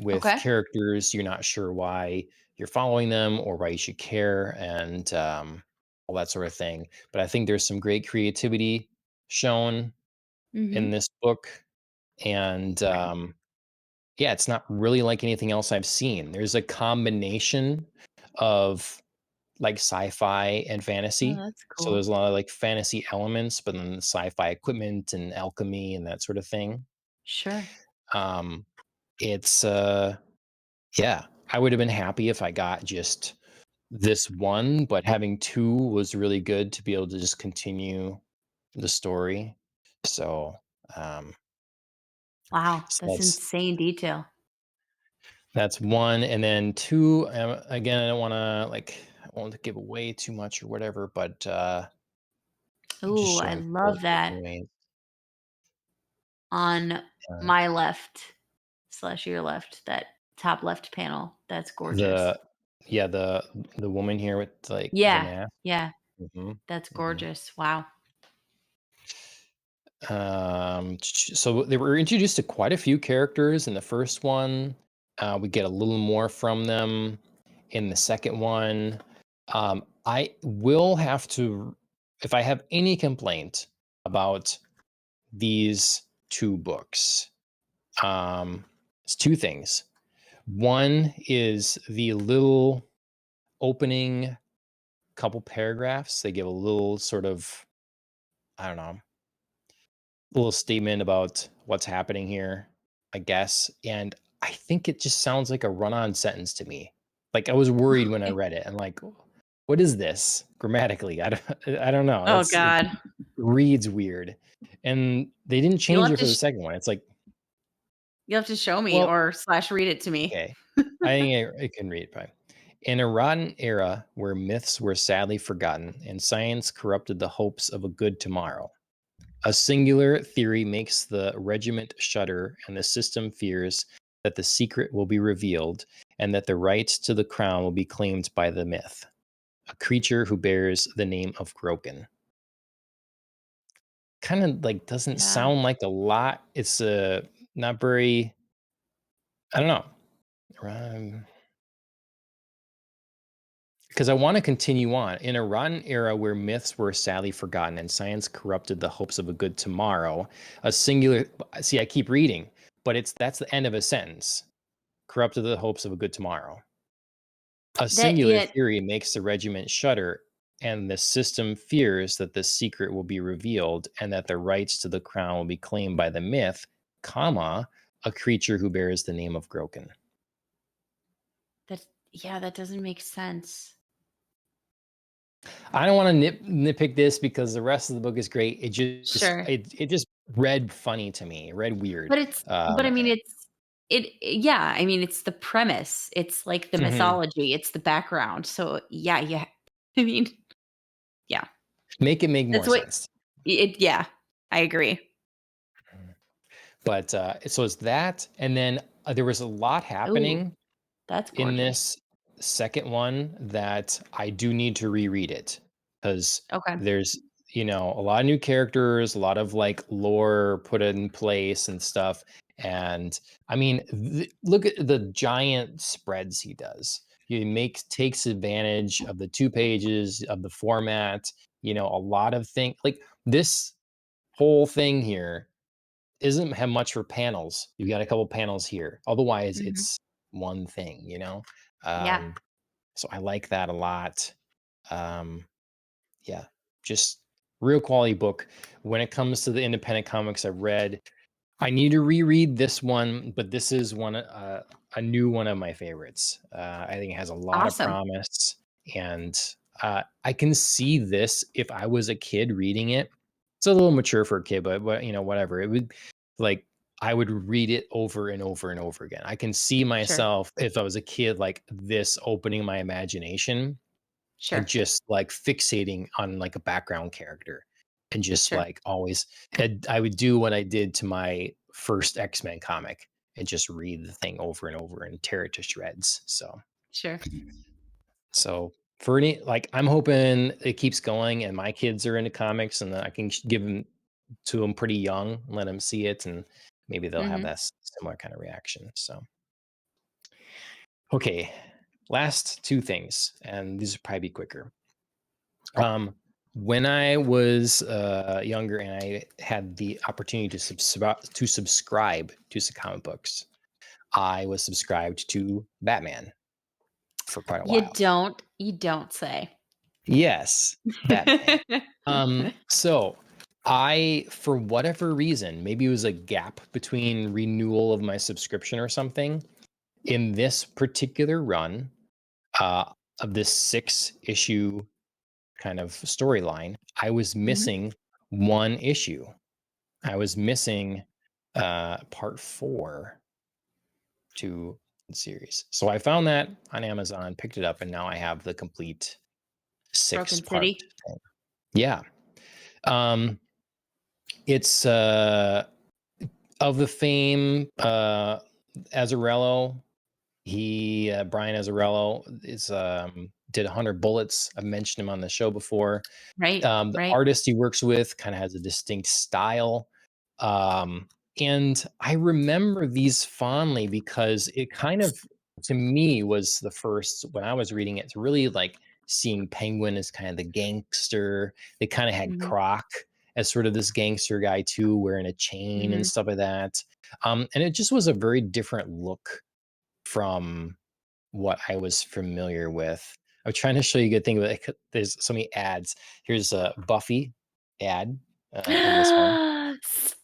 with Okay. characters you're not sure why you're following them or why you should care, and all that sort of thing. But I think there's some great creativity shown in Mhm. this book, and yeah, it's not really like anything else I've seen. There's a combination of like sci-fi and Oh, fantasy. that's So cool. there's a lot of like fantasy elements, but then sci-fi equipment and alchemy and that sort of thing. Sure. Um, it's yeah, I would have been happy if I got just this one, but having two was really good to be able to just continue the story. So um Wow, so that's insane detail. that's one, and then two, again, I don't wanna, like, I won't give away too much or whatever, but, I'm just Ooh, I showing both love that. anyways. On Uh, my left slash your left, that top left panel, that's gorgeous. the yeah, the woman here with, like, the Yeah, mask. yeah, Mhm, that's mhm. gorgeous. Wow. So they were introduced to quite a few characters in the first one. We get a little more from them in the second one. I will have to, if I have any complaint about these two books, it's two things. One is the little opening couple paragraphs. They give a little sort of, I don't know, little statement about what's happening here, I guess. And I think it just sounds like a run-on sentence to me. Like, I was worried when I Okay. read it. I'm like, what is this grammatically? I don't know. Oh It god. reads weird. And they didn't You'll change have it to for the second one. It's like, you'll have to show me well, or slash read it to me. okay. I think I can read it fine. In a rotten era where myths were sadly forgotten and science corrupted the hopes of a good tomorrow, a singular theory makes the regiment shudder, and the system fears that the secret will be revealed and that the right to the crown will be claimed by the myth, a creature who bears the name of Groken. Kind of like doesn't Yeah. sound like a lot. It's not very. I don't know. Um, because I want to continue on. In a rotten era where myths were sadly forgotten and science corrupted the hopes of a good tomorrow, a singular see, I keep reading, but that's the end of a sentence. Corrupted the hopes of a good tomorrow. A That singular yeah, theory makes the regiment shudder, and the system fears that the secret will be revealed and that the rights to the crown will be claimed by the myth, comma, a creature who bears the name of Groken. that doesn't make sense. I don't want to nitpick this because the rest of the book is great. Sure. It just read funny to me. It read weird. But I mean, Eh, yeah, I mean, it's the premise. It's like the mhm. mythology, it's the background. So, yeah, yeah. I mean, yeah. Make it make That's more what sense. yeah, I agree. But so it's that, and then there was a lot Ooh, happening that's in gorgeous. this second one that I do need to reread it because Okay. there's, a lot of new characters, a lot of like lore put in place and stuff. And I mean, look at the giant spreads he does. He takes advantage of the 2 pages of the format. A lot of things like this whole thing here isn't have much for panels. You've got a couple panels here. Otherwise, Mhm. it's one thing. Yeah. Um, so I like that a lot. Um, yeah, just real quality book. When it comes to the independent comics I've read, I need to reread this one, but this is a new one of my favorites. I think it has a lot of Awesome. promise, and I can see this if I was a kid reading it. It's a little mature for a kid, but whatever. It would like I would read it over and over and over again. I can see Sure. myself if I was a kid like this opening my imagination and Sure. just like fixating on like a background character and just Sure. like always I would do what I did to my first X-Men comic and just read the thing over and over and tear it to shreds. Sure. So for any like I'm hoping it keeps going and my kids are into comics and that I can give them to them pretty young, let them see it and maybe they'll have Mhm. that similar kind of reaction. So okay, last two things and these will probably be quicker. Um, when I was younger and I had the opportunity to subscribe to some comic books, I was subscribed to Batman for quite a while. You don't say. Yes, Batman. So for whatever reason, maybe it was a gap between renewal of my subscription or something. In this particular run uh, of this 6 issue kind of storyline, I was Mhm. missing one issue. I was missing part 4 to the series. So I found that on Amazon, picked it up, and now I have the complete six Broken part City? thing. Yeah. Um it's of the fame Azzarello. He Brian Azzarello is did 100 Bullets. I've mentioned him on the show before. Right, The right. artist he works with kind of has a distinct style. Um, and I remember these fondly because it kind of, to me, was the first, when I was reading it, to really like seeing Penguin as kind of the gangster. They kind of had Mhm, Croc as sort of this gangster guy too, wearing a chain and mhm. stuff like that. And it just was a very different look from what I was familiar with. I'm trying to show you a good thing, but there's so many ads. Here's a Buffy ad in this one.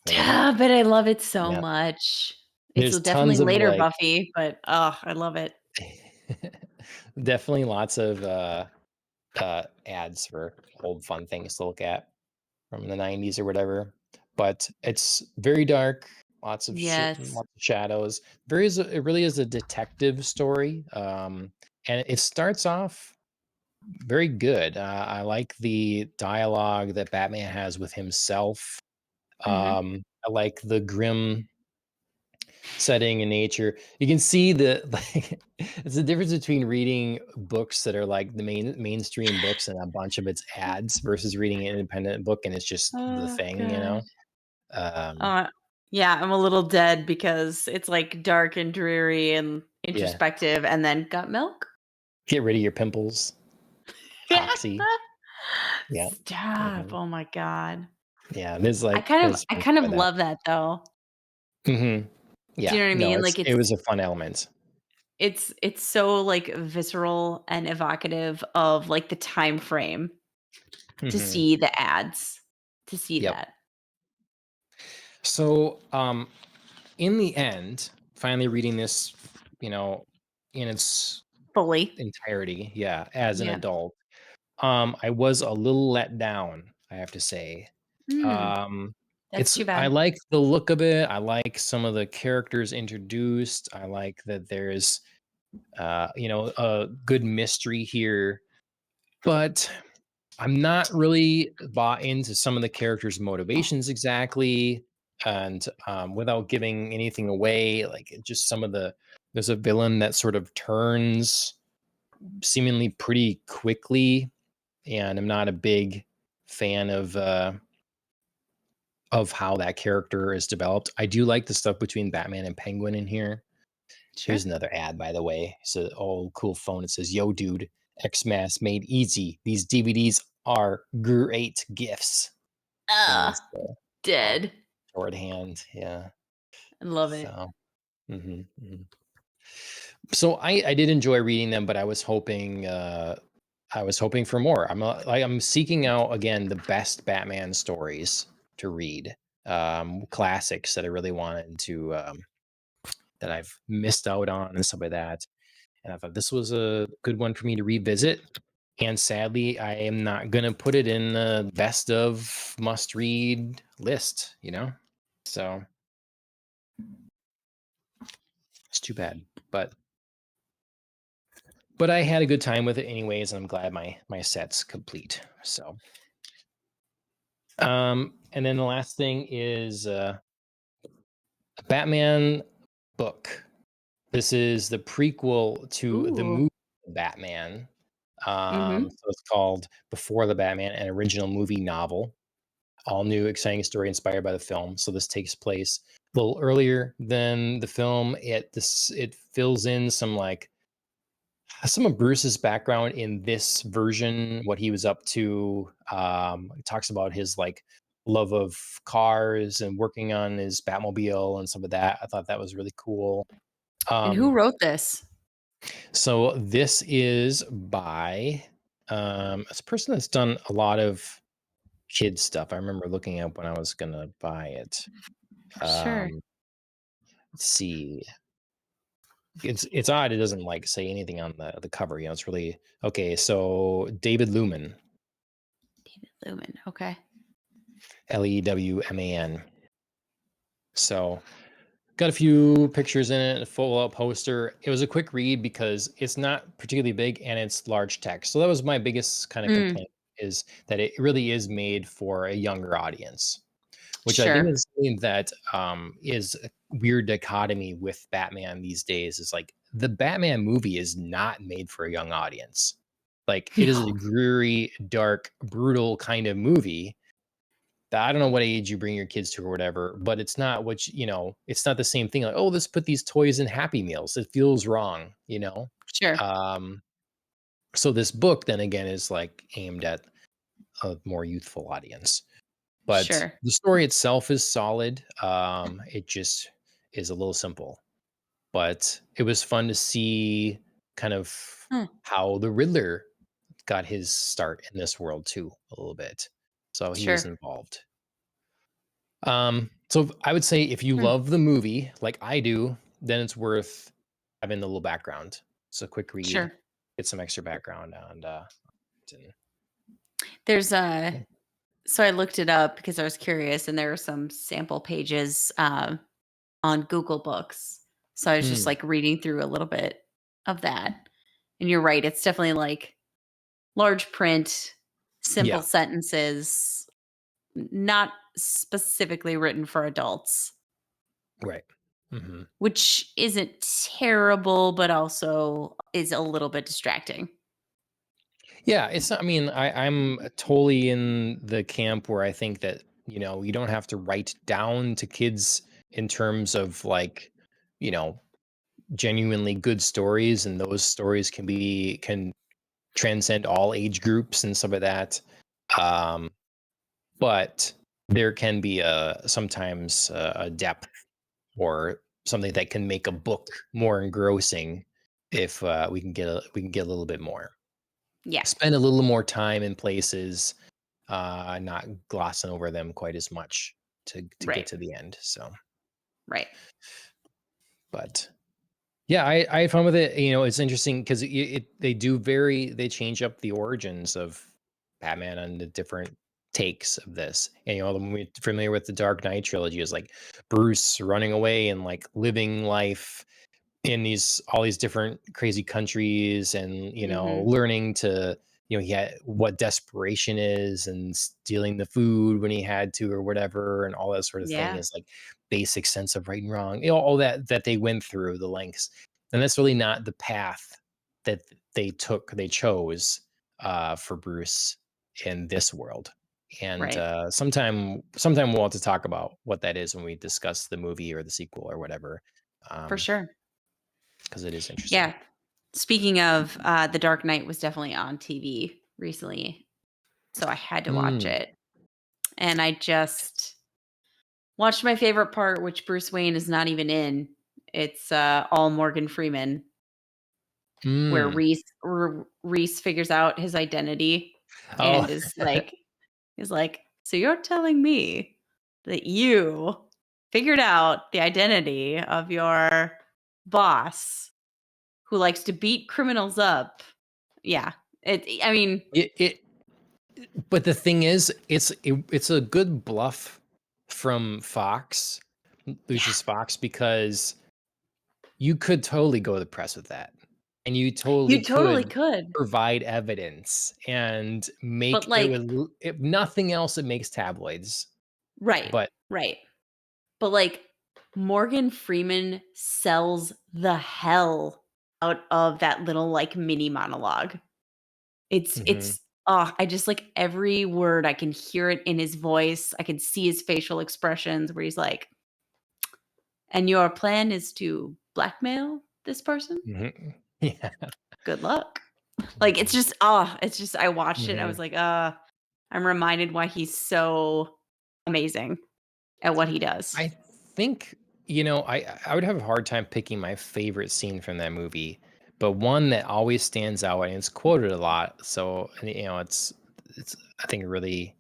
Look at that. Stop it, I love it so Yeah. much. It's There's definitely tons of later like Buffy, but, oh, I love it. definitely lots of ads for old fun things to look at from the 90s or whatever. But it's very dark, Yes. lots of shadows. It really is a detective story. And it starts off very good. I like the dialogue that Batman has with himself. Mhm, I like the grim setting in nature. You can see the like it's the difference between reading books that are like the mainstream books and a bunch of its ads versus reading an independent book and it's just the oh thing. gosh. Um, Uh, Yeah, I'm a little dead because it's, like, dark and dreary and Yeah. introspective, and then, "Got milk?" Get rid of your pimples. Poxy. Yeah. Stop, Mhm. oh my god. Yeah, there's, I like kind of there's I fun kind stuff of like that. love that, though. Mhm. Do Yeah. you know what I No, mean? Like, it was a fun element. it's so, like, visceral and evocative of, like, the time frame to Mhm. see the ads, to see Yep. that So, in the end, finally reading this, you know, in its fully. entirety, yeah, as an Yeah. adult, I was a little let down, I have to say. Mm, Um, that's too I bad. like the look of it. I like some of the characters introduced. I like that there's, a good mystery here, but I'm not really bought into some of the characters' motivations exactly. And without giving anything away, like just some of there's a villain that sort of turns seemingly pretty quickly, and I'm not a big fan of how that character is developed. I do like the stuff between Batman and Penguin in here. Sure. Here's another ad, by the way. It's an old cool phone. It says, "Yo, dude, Xmas made easy. These DVDs are great gifts." And Ugh, it's all dead. shorthand. Yeah. I love it. So, mhm, mhm. So I did enjoy reading them, but I was hoping for more. I'm seeking out again the best Batman stories to read, classics that I really wanted to that I've missed out on and stuff like that. And I thought this was a good one for me to revisit. And sadly, I am not gonna put it in the best of must read list. So it's too bad, but I had a good time with it anyways, and I'm glad my set's complete. So, and then the last thing is a Batman book. This is the prequel to the Ooh. movie Batman. Mhm. So it's called Before the Batman, an original movie novel. All new, exciting story inspired by the film. So this takes place a little earlier than the film. It fills in some of Bruce's background in this version, what he was up to. It talks about his love of cars and working on his Batmobile and some of that. I thought that was really cool. And who Um, wrote this? so this is by it's a person that's done a lot of kid stuff. I remember looking up when I was gonna buy it. Sure. Um, let's see. It's odd. It doesn't say anything on the cover. It's really okay. So David Lumen, David Lumen, okay. Lewman. So got a few pictures in it, a full out poster. It was a quick read because it's not particularly big and it's large text. So that was my biggest kind of Mm, complaint, is that it really is made for a younger audience, which I think sure. is something that is a weird dichotomy with Batman these days. Is like the Batman movie is not made for a young audience. Like it is a No. dreary, dark, brutal kind of movie that I don't know what age you bring your kids to or whatever, but it's not it's not the same thing. Like, oh, let's put these toys in Happy Meals. It feels wrong. Sure. Um, so this book then again is aimed at a more youthful audience. But Sure. the story itself is solid. It just is a little simple, but it was fun to see kind of Huh. how the Riddler got his start in this world too, a little bit. So he was Sure. involved. So I would say if you Hmm. love the movie like I do, then it's worth having the little background. It's a quick read, Sure. get some extra background on and- There's a So I looked it up because I was curious, and there are some sample pages, on Google Books. So I was just, Hmm, like, reading through a little bit of that. And you're right, it's definitely, like, large print, simple yeah, sentences, not specifically written for adults, right. Hmm. which isn't terrible, but also is a little bit distracting. Yeah, it's not, I mean, I'm totally in the camp where I think that, you don't have to write down to kids in terms of like, you know, genuinely good stories, and those stories can transcend all age groups and stuff like that. Um, but there can be sometimes a depth or something that can make a book more engrossing if we can get a little bit more. Yeah. Spend a little more time in places, not glossing over them quite as much to get Right. to the end. So, Right. but yeah, I had fun with it. You know, it's interesting because they change up the origins of Batman and the different takes of this. And you know, when we're familiar with the Dark Knight trilogy, is like Bruce running away and like living life in these all these different crazy countries, and you know, Mhm. learning to, you know, he had what desperation is, and stealing the food when he had to or whatever, and all that sort of thing Yeah. is like basic sense of right and wrong, you know, all that they went through the lengths. And that's really not the path that they chose for Bruce in this world. And Right. sometime we'll have to talk about what that is when we discuss the movie or the sequel or whatever. For um sure. because it is interesting. Yeah. Speaking of, The Dark Knight was definitely on TV recently, so I had to watch Mm. it, and I just watched my favorite part, which Bruce Wayne is not even in. It's, all Morgan Freeman, where Mm. Reese figures out his identity Oh. and is like, "So you're telling me that you figured out the identity of your boss who likes to beat criminals up?" Yeah. I mean, It but the thing is, it's a good bluff from Fox, yeah, Lucius Fox, because you could totally go to the press with that, and you totally you totally could could. provide evidence and But, make it like with if nothing else, it makes tabloids. right, But right. But, like, Morgan Freeman sells the hell out of that little, like, mini monologue. mhm, I just like every word, I can hear it in his voice, I can see his facial expressions where he's like, "And your plan is to blackmail this person? mhm. Yeah. Good luck." Like, Mhm, it's just I watched it and I mhm. was like, I'm reminded why he's so amazing at what he does. I think, you know, I would have a hard time picking my favorite scene from that movie, but one that always stands out and it's quoted a lot. So, and, you know, it's I think really,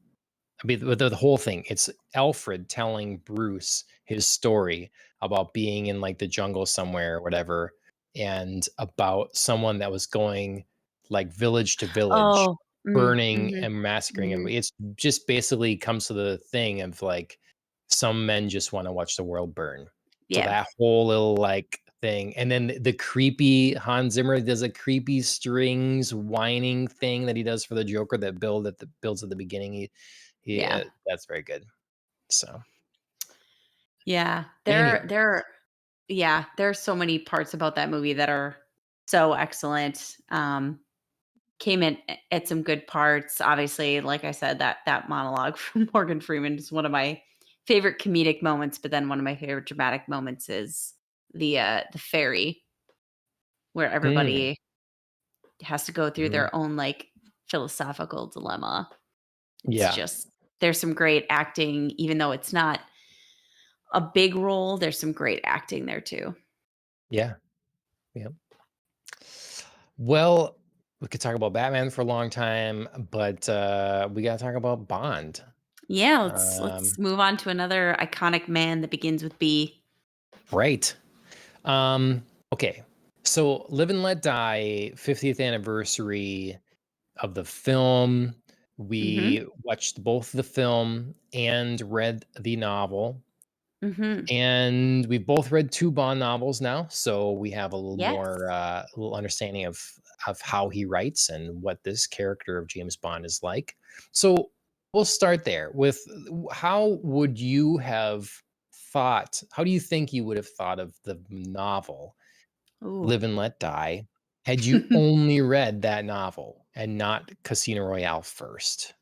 I mean, the whole thing. It's Alfred telling Bruce his story about being in like the jungle somewhere or whatever, and about someone that was going like village to village, Oh, burning mhm, and massacring mhm. everybody. It's just basically comes to the thing of like some men just want to watch the world burn. So Yeah, that whole little like thing, and then the creepy Hans Zimmer does a creepy strings whining thing that he does for the Joker that builds at the beginning. yeah, That's very good. So, yeah. anyway. There are so many parts about that movie that are so excellent. Came in at some good parts. Obviously, like I said, that monologue from Morgan Freeman is one of my favorite comedic moments, but then one of my favorite dramatic moments is the ferry where Mm, everybody has to go through mhm. their own like philosophical dilemma. It's Yeah, just there's some great acting, even though it's not a big role, there's some great acting there too. yeah, yep. Well, we could talk about Batman for a long time, but, we gotta talk about Bond. Yeah, let's Um, move on to another iconic man that begins with B. right. Um, okay. So Live and Let Die, 50th anniversary of the film. Mhm. We watched both the film and read the novel. Mhm. And we've both read 2 Bond novels now, so we have a little more, Yes. a little understanding of how he writes and what this character of James Bond is like. So, we'll start there with how would you have how do you think you would have thought of the novel Ooh. Live and Let Die had you only read that novel and not Casino Royale first?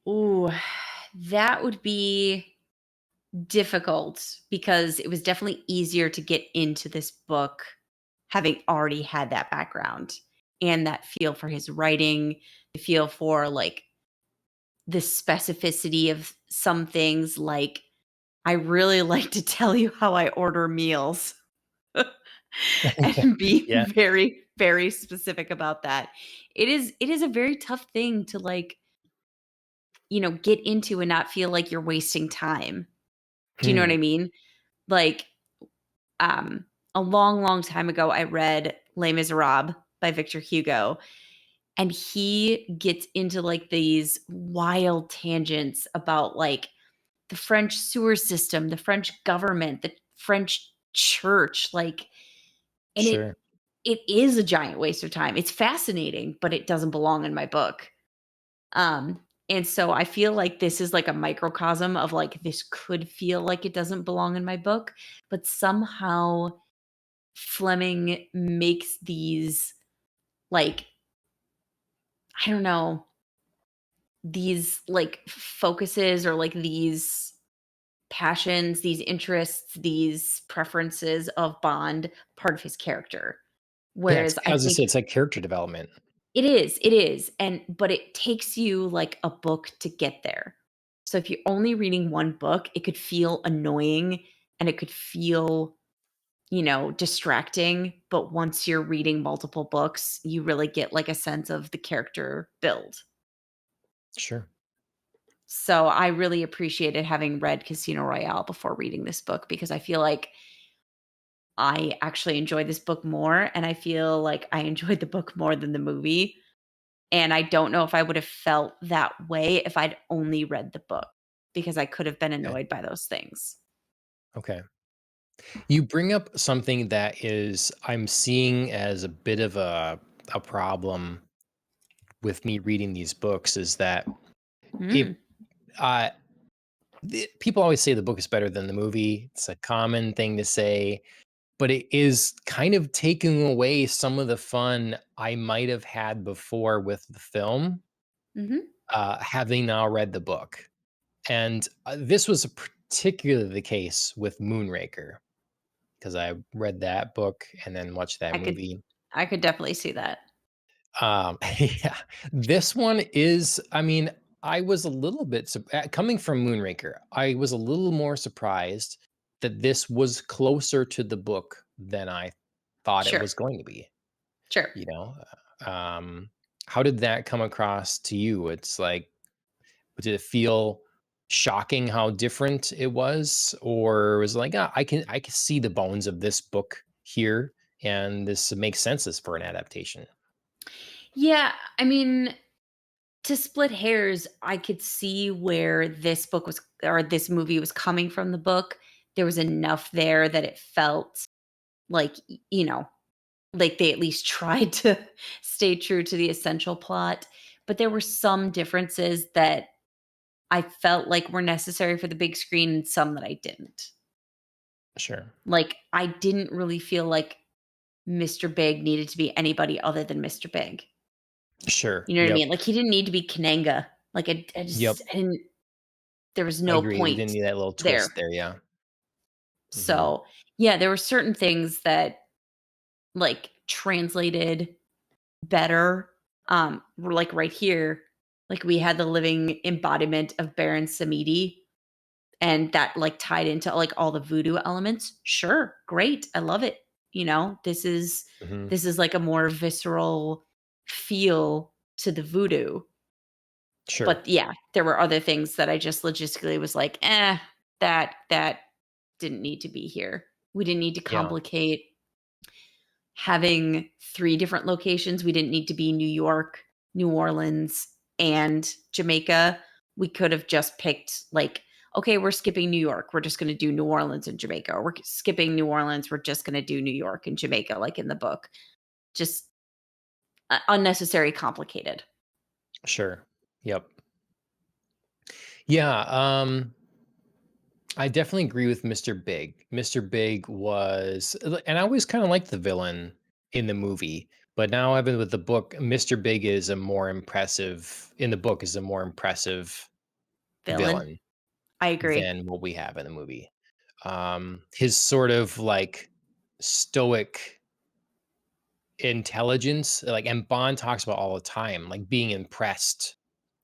Ooh, that would be difficult because it was definitely easier to get into this book having already had that background and that feel for his writing, the feel for, like, the specificity of some things, like, I really like to tell you how I order meals and be Yeah. very, very specific about that. It is a very tough thing to, like, get into and not feel like you're wasting time. Do you know what Hmm. I mean? Like, um, a long, long time ago, I read Les Miserables by Victor Hugo, and he gets into, like, these wild tangents about, like, the French sewer system, the French government, the French church, like, and it Sure. it is a giant waste of time. It's fascinating, but it doesn't belong in my book. And so I feel like this is like a microcosm of, like, this could feel like it doesn't belong in my book, but somehow Fleming makes these, like, I don't know, these, like, focuses or, like, these passions, these interests, these preferences of Bond part of his character. Yeah, Whereas I I was gonna think say it's like character development. it is, and but it takes you, like, a book to get there. So if you're only reading one book, it could feel annoying and it could feel, distracting, but once you're reading multiple books, you really get, like, a sense of the character build. Sure. So I really appreciated having read Casino Royale before reading this book because I feel like I actually enjoyed this book more, and I feel like I enjoyed the book more than the movie, and I don't know if I would have felt that way if I'd only read the book, because I could have been Okay. annoyed by those things. Okay. You bring up something that is I'm seeing as a bit of a problem with me reading these books is that Mm, it uh people always say the book is better than the movie. It's a common thing to say, but it is kind of taking away some of the fun I might have had before with the film, mhm. having now read the book. And this was particularly the case with Moonraker because I read that book and then watched that I could movie. I could definitely see that. Yeah, this one is, I mean, I was a little bit coming from Moonraker. I was a little more surprised that this was closer to the book than I thought it Sure, was going to be. sure. You know, um, how did that come across to you? It's like, did it feel shocking how different it was, or was it like, ah, I can see the bones of this book here, and this makes sense as for an adaptation. Yeah, I mean, to split hairs, I could see where this book was or this movie was coming from the book. There was enough there that it felt like, like they at least tried to stay true to the essential plot, but there were some differences that I felt like were necessary for the big screen and some that I didn't. Sure. Like, I didn't really feel like Mr. Big needed to be anybody other than Mr. Big. Sure. You know what I Yep. mean? Like, he didn't need to be Kananga. Like, Yep. I didn't there was I no agree. We didn't point need that little there. twist there. Yeah. Hmm. So, yeah, there were certain things that, like, translated better, like, right here, like, we had the living embodiment of Baron Samedi, and that, like, tied into, like, all the voodoo elements. Sure, great, I love it, Hmm. this is, like, a more visceral feel to the voodoo, Sure. but, yeah, there were other things that I just logistically was like, that didn't need to be here. We didn't need to Yeah. complicate having 3 different locations. We didn't need to be New York, New Orleans, and Jamaica. We could have just picked, like, okay, we're skipping New York. We're just gonna do New Orleans and Jamaica. Or we're skipping New Orleans. We're just gonna do New York and Jamaica, like in the book. Just unnecessary complicated. Sure. Yep. Yeah. I definitely agree with Mr. Big. Mr. Big was, and I always kind of liked the villain in the movie, but now I've been with the book. Mr. Big is a more impressive in the book is a more impressive Villain. villain. I agree. than what we have in the movie. His sort of like stoic intelligence, like, and Bond talks about all the time, like being impressed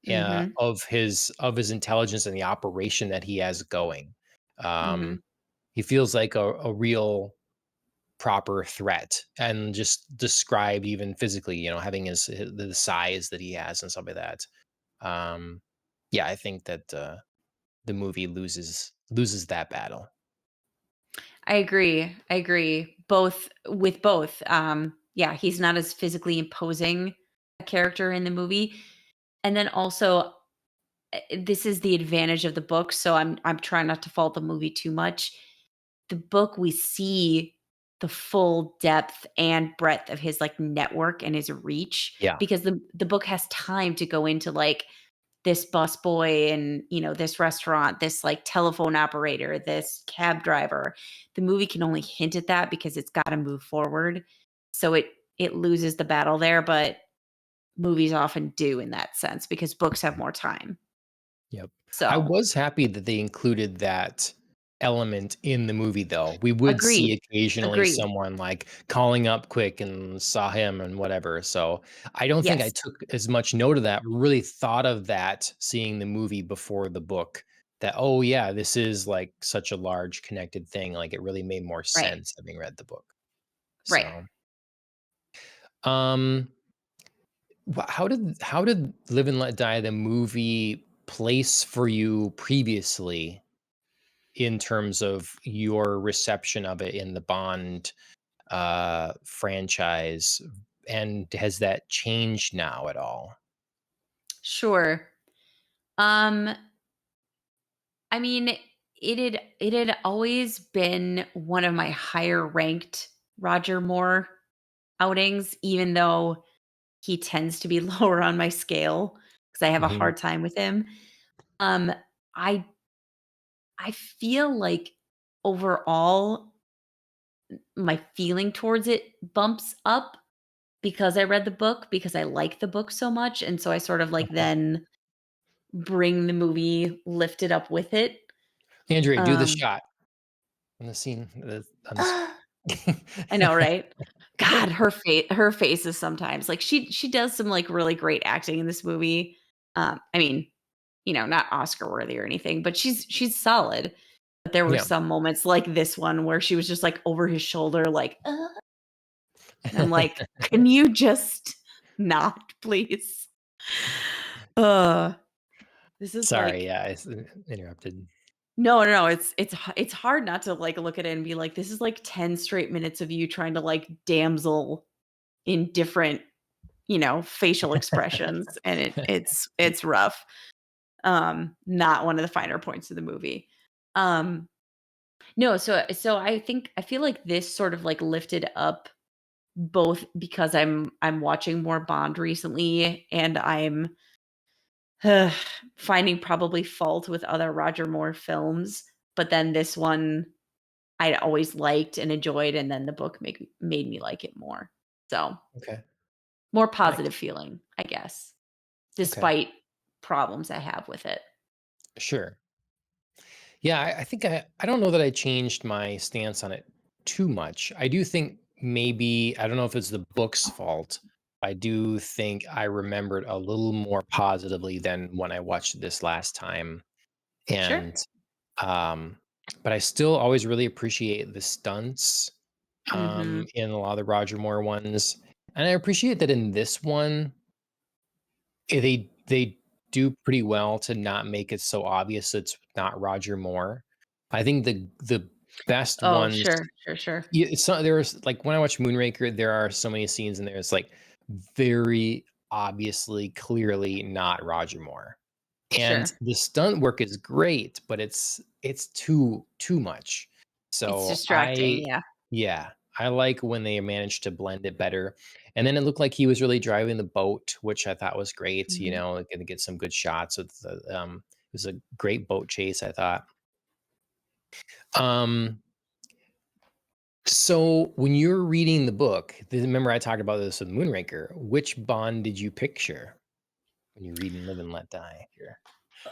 Mhm. of his intelligence and the operation that he has going. Mhm. He feels like a real proper threat, and just described even physically, having the size that he has and stuff like that. Um, yeah, I think that the movie loses that battle. I agree. I agree. Both. Yeah, he's not as physically imposing a character in the movie. And then also this is the advantage of the book, so I'm trying not to fault the movie too much. The book, we see the full depth and breadth of his, like, network and his reach Yeah, because the book has time to go into, like, this busboy and, this restaurant, this, like, telephone operator, this cab driver. The movie can only hint at that because it's gotta move forward. So it loses the battle there, but movies often do in that sense because books have more time. yep. I So, was happy that they included that element in the movie, though. We would see agreed, occasionally agreed. someone, like, calling up quick and saw him and whatever, so I don't think I Yes, took as much note of that, really thought of that seeing the movie before the book, that, "Oh, yeah, this is, like, such a large connected thing," like, it really made more right, sense having read the book. right. So, um how did Live and Let Die, the movie, place for you previously in terms of your reception of it in the Bond, franchise, and has that changed now at all? Sure. Um, I mean, it had always been one of my higher ranked Roger Moore outings, even though he tends to be lower on my scale because I have a Mhm. hard time with him. Um, I I feel like overall my feeling towards it bumps up because I read the book, because I like the book so much, and so I sort of, like, Okay. then bring the movie lifted up with it. Andrea, do the Um shot on the scene, on this. I know, right? God, her faces sometimes, like, she does some, like, really great acting in this movie. I mean, not Oscar worthy or anything, but she's solid. But there were Yeah. some moments like this one where she was just, like, over his shoulder, like, and I'm like, "Can you just not, please?" Ugh, this is Sorry, like yeah, I interrupted. no, no, no, it's hard not to, like, look at it and be like, "This is, like, 10 straight minutes of you trying to, like, damsel in different, facial expressions," and it's rough. Not one of the finer points of the movie. Um, no, so I feel like this sort of, like, lifted up both because I'm watching more Bond recently, and I'm finding probably fault with other Roger Moore films, but then this one I always liked and enjoyed, and then the book made me like it more. So, Okay, more nice. positive feeling, I guess, Okay, despite problems I have with it. sure. Yeah, I think I don't know that I changed my stance on it too much. I do think maybe I don't know if it's the book's fault. I do think I remembered a little more positively than when I watched this last time. Sure. And um but I still always really appreciate the stunts Mhm. in a lot of the Roger Moore ones. And I appreciate that in this one they do pretty well to not make it so obvious it's not Roger Moore. I think the best Oh, ones, sure, sure, sure. yeah, there's like when I watch Moonraker, there are so many scenes in there. It's like very obviously, clearly not Roger Moore, and Sure. the stunt work is great, but it's too much. It's So distracting, yeah. yeah, I like when they manage to blend it better. And then it looked like he was really driving the boat, which I thought was great. Mhm. Gonna get some good shots of the. It was a great boat chase, I thought. Um, So when you're reading the book, remember I talked about this with Moonraker. Which Bond did you picture when you read and Live and Let Die here?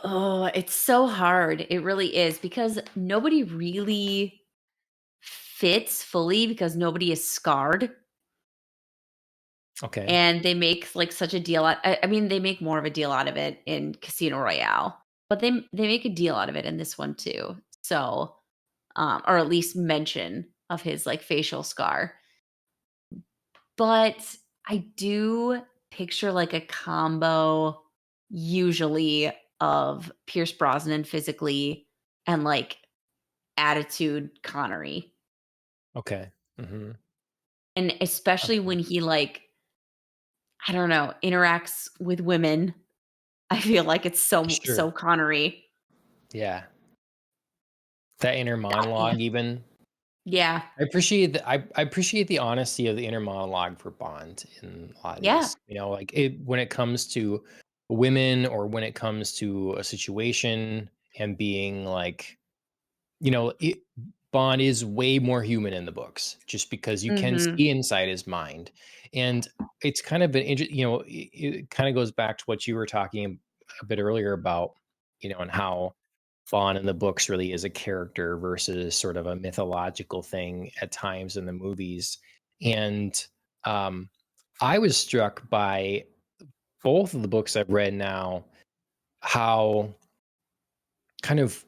Oh, it's so hard. It really is because nobody really fits fully because nobody is scarred, Okay, and they make, like, such a deal out I mean, they make more of a deal out of it in Casino Royale, but they make a deal out of it in this one too. So, or at least mention of his, like, facial scar. But I do picture, like, a combo usually of Pierce Brosnan physically and, like, attitude Connery. okay. Mhm. And especially Okay. when he, like, I don't know, interacts with women, I feel like it's so Sure. Connery. Yeah. That inner Yeah. monologue even. Yeah. I appreciate the honesty of the inner monologue for Bond in a lot of Yeah. these, like, when it comes to women or when it comes to a situation and being like, it Bond is way more human in the books just because you can Mhm. see inside his mind, and it's kind of it kinda goes back to what you were talking a bit earlier about, and how Bond in the books really is a character versus sort of a mythological thing at times in the movies. And um, I was struck by both of the books I've read now, how kind of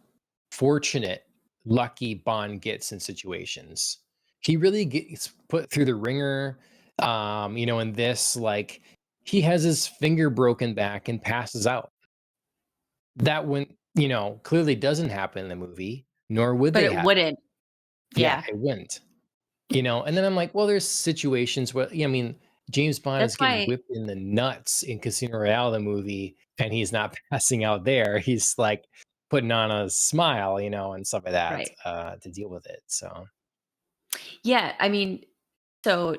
fortunate, lucky Bond gets in situations. He really gets put through the ringer. In this, like, he has his finger broken back and passes out. That wouldn't, clearly doesn't happen in the movie, nor would But they it have. wouldn't. Yeah, Yeah. it wouldn't, and then I'm like, well, there's situations where, yeah, I mean, James Bond is That's getting why whipped in the nuts in Casino Royale, the movie, and he's not passing out there. He's like putting on a smile, and stuff like that, right. to deal with it. So, Yeah, I mean, so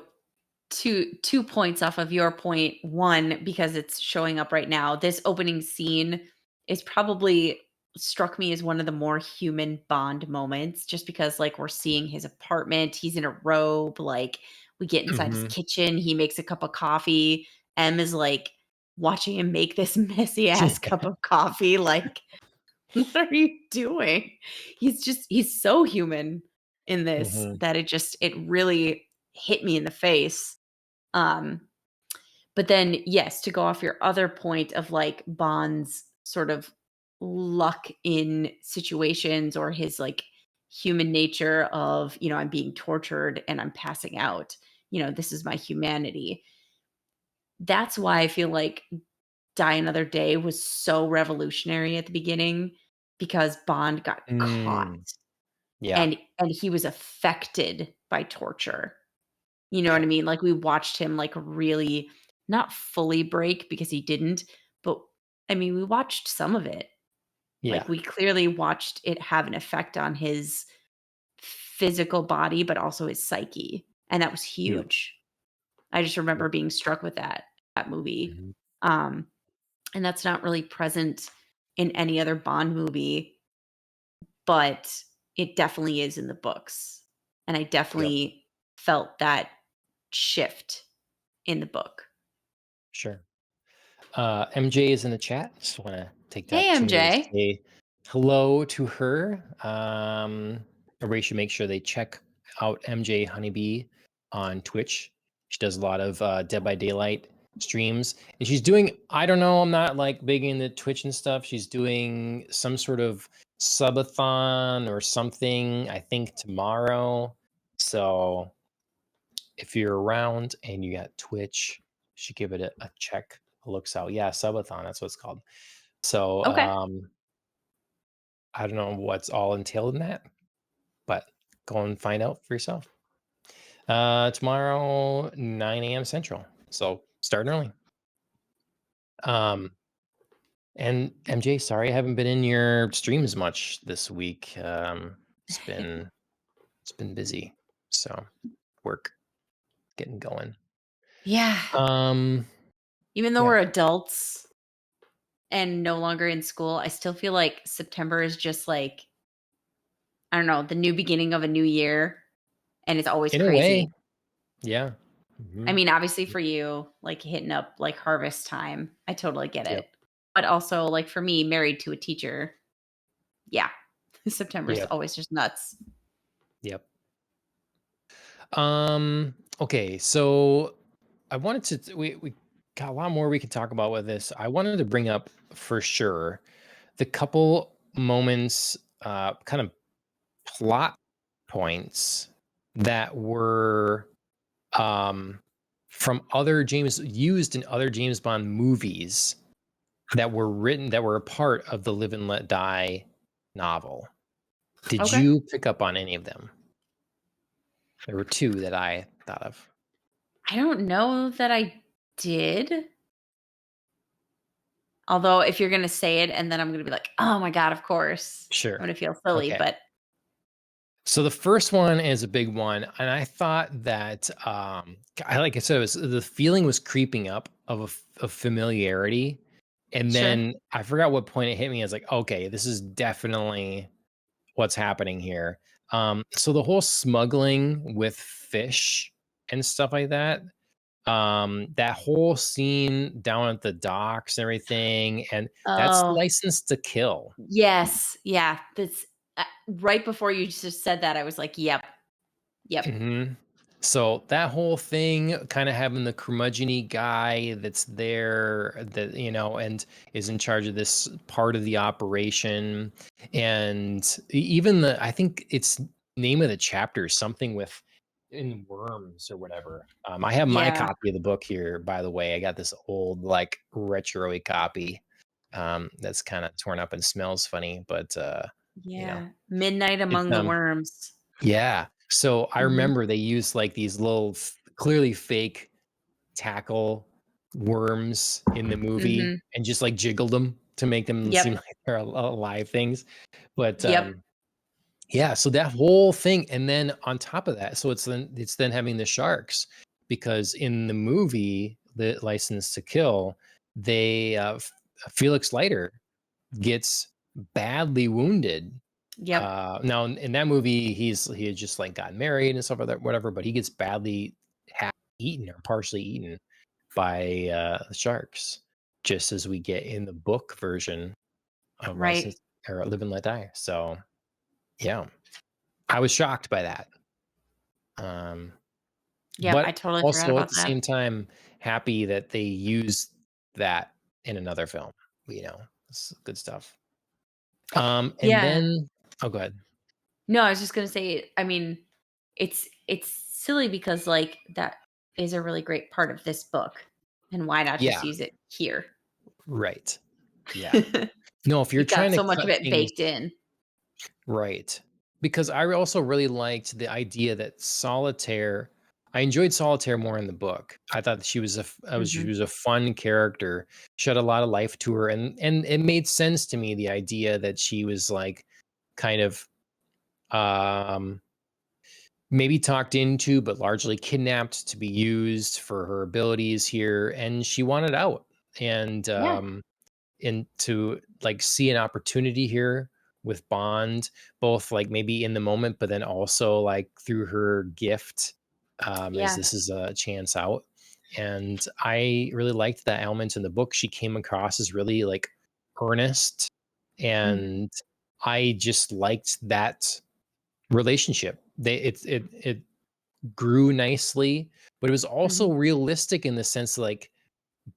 two points off of your point. One, because it's showing up right now. This opening scene is probably struck me as one of the more human Bond moments, just because like we're seeing his apartment, he's in a robe, like we get inside his mhm. kitchen, he makes a cup of coffee. M is like watching him make this messy ass cup of coffee. Like, what are you doing? He's so human in this Mhm. that it really hit me in the face. Um, but then, yes, to go off your other point of like Bond's sort of luck in situations or his like human nature of, I'm being tortured and I'm passing out, this is my humanity. That's why I feel like Die Another Day was so revolutionary at the beginning because Bond got caught Mm, yeah, and he was affected by torture. You know what I yep, mean? Like, we watched him, like, really not fully break because he didn't, but, I mean, we watched some of it. Like, yeah, we clearly watched it have an effect on his physical body, but also his psyche, and that was yep, huge. I just remember yep, being struck with that movie. mhm, Um, and that's not really present in any other Bond movie, but it definitely is in the books, and I yep, definitely felt that shift in the book. sure. MJ is in the chat. Just want to take the Hey, opportunity to MJ. say hello to her. Everybody should make sure they check out MJHoneyBee on Twitch. She does a lot of Dead by Daylight streams, and she's doing. I don't know. I'm not like big into Twitch and stuff. She's doing some sort of subathon or something. I think tomorrow. So if you're around and you got Twitch, you should give it a check, a looks out. Yeah, subathon, that's what it's called. So, Okay. I don't know what's all entailed in that, but go and find out for yourself. Tomorrow, 9 a.m. Central. So starting early. Um, and MJ, sorry I haven't been in your streams much this week. It's been busy. So work getting going. Yeah. Um, Even though we're yeah. adults and no longer in school, I still feel like September is just like, I don't know, the new beginning of a new year, and it's always In a way, crazy. yeah. I Mhm. mean, obviously for you, like hitting up like harvest time, I totally get Yep. it. but also, like, for me, married to a teacher, yeah, September is Yep. always just nuts. Yep. Okay, so I wanted we got a lot more we could talk about with this. I wanted to bring up for sure the couple moments, kind of plot points that were um from other James used in other James Bond movies that were a part of the Live and Let Die novel. Did Okay. you pick up on any of them? There were two that I thought of. I don't know that I did. Although if you're gonna say it and then I'm gonna be like, "Oh my god, of course." I'm Sure. gonna feel silly, Okay. but So the first one is a big one, and I thought that I like I said, the feeling was creeping up of of familiarity, and sure. then I forgot what point it hit me. I was like, okay, this is definitely what's happening here. So the whole smuggling with fish and stuff like that, that whole scene down at the docks and everything, and that's Oh, License to Kill. yes. Yeah, that's right before you just said that, I was like, "Yep. Yep. Mhm. So that whole thing, kind of having the curmudgeon guy that's there, that and is in charge of this part of the operation, and even I think it's name of the chapter is something with in worms or whatever. I have my Yeah. copy of the book here, by the way. I got this old like retro-y copy, that's kind of torn up and smells funny, but you know, Yeah. Midnight it's Among the Worms." yeah. So I Mhm. remember they used like these little clearly fake tackle worms in the movie Mhm. and just like jiggled them to make them Yep. seem like they're alive things. But Yep. yeah, so that whole thing, and then on top of that, so it's then having the sharks, because in the movie, the License to Kill, they Felix Leiter gets badly wounded. Yep. Now in that movie, he had just like gotten married and stuff like that, whatever. But he gets badly half eaten or partially eaten by sharks, just as we get in the book version of Right. License or Live and Let Die. So yeah, I was shocked by that. Um, Yep, I but totally forgot also at about the that. same time, happy that they used that in another film. It's good stuff. And Yeah. then oh, go ahead. No, I was just gonna say, I mean, it's silly because, like, that is a really great part of this book, and why not just Yeah, use it here? right. Yeah. No, if you're You've got trying to so much of cut it things baked in. right. Because I also really liked the idea that Solitaire I enjoyed Solitaire more in the book. I thought that she Mhm. was a fun character. She had a lot of life to her, and it made sense to me, the idea that she was like kind of um maybe talked into, but largely kidnapped to be used for her abilities here, and she wanted out. Yeah. And to like see an opportunity here with Bond, both like maybe in the moment, but then also like through her gift, as Yeah. this is a chance out. And I really liked that element in the book. She came across as really like earnest, Mhm. and I just liked that relationship. It grew nicely, but it was also Mhm. realistic in the sense like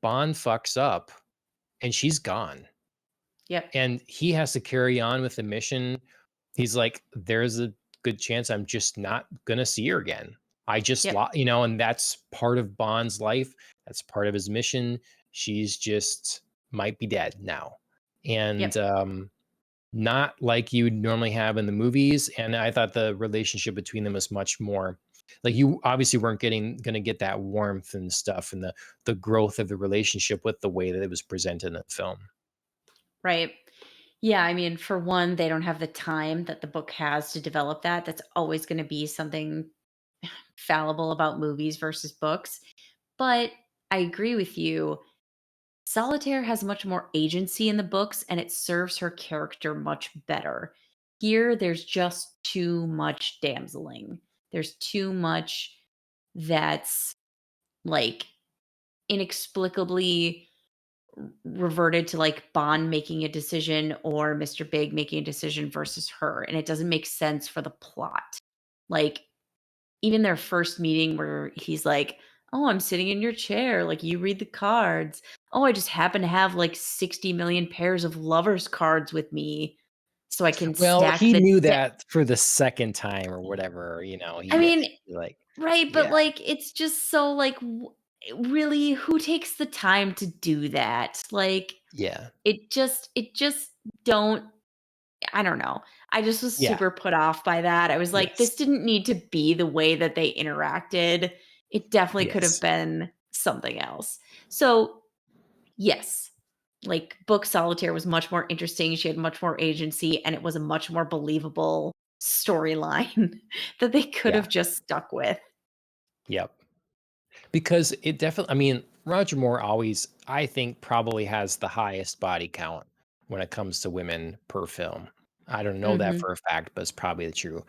Bond fucks up and she's gone, Yep. and he has to carry on with the mission. He's like, there's a good chance I'm just not gonna see her again. I just Yep. and that's part of Bond's life. That's part of his mission. She's just might be dead now. And Yep. not like you'd normally have in the movies. And I thought the relationship between them was much more like, you obviously weren't getting gonna get that warmth and stuff, and the growth of the relationship with the way that it was presented in the film. Right. Yeah, I mean, for one, they don't have the time that the book has to develop that. That's always gonna be something fallible about movies versus books. But I agree with you. Solitaire has much more agency in the books and it serves her character much better. Here, there's just too much damseling. There's too much that's like inexplicably reverted to like Bond making a decision or Mr. Big making a decision versus her, and it doesn't make sense for the plot. Like even their first meeting where he's like, "Oh, I'm sitting in your chair, like, you read the cards. Oh, I just happen to have, like, 60 million pairs of lovers cards with me, so I can Well, stack he the knew deck." that for the second time or whatever, I mean, he like right, yeah, but, like, it's just so, like, really, who takes the time to do that? Like, yeah, it just don't I don't know. I just was yeah, super put off by that. I was like, this yes, didn't need to be the way that they interacted. It definitely could have yes, been something else. So, yes, like book Solitaire was much more interesting. She had much more agency and it was a much more believable storyline that they could yeah, have just stuck with. yep. Because it definitely I mean, Roger Moore always, I think, probably has the highest body count when it comes to women per film. I don't know that Mhm. for a fact, but it's probably true.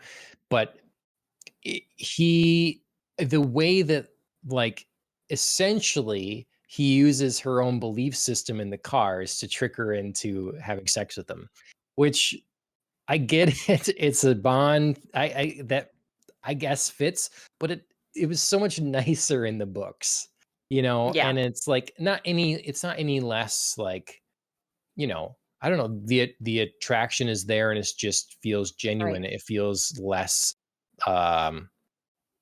But he the way that like essentially he uses her own belief system in the cars to trick her into having sex with him, which I get it. It's a bond. I that I guess fits, but it was so much nicer in the books, Yeah, and it's not any less like, I don't know, the attraction is there and it just feels right. genuine. It feels less um,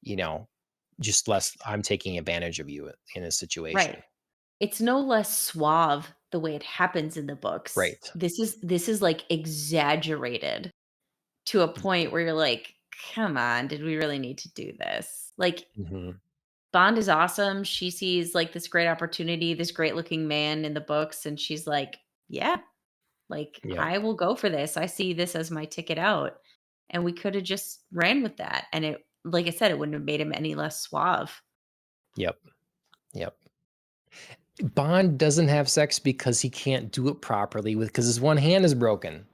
you know, just less I'm taking advantage of you in a situation. Right. It's no less suave the way it happens in the books. Right. This is like exaggerated to a point where you're like, "Come on, did we really need to do this?" Like, Mhm. Bond is awesome. She sees, like, this great opportunity, this great-looking man in the books, and she's like, "Yeah, like, Yep. I will go for this. I see this as my ticket out." And we coulda just ran with that, and it like I said, it wouldn't have made him any less suave. Yep. Yep. Bond doesn't have sex because he can't do it properly with because his one hand is broken.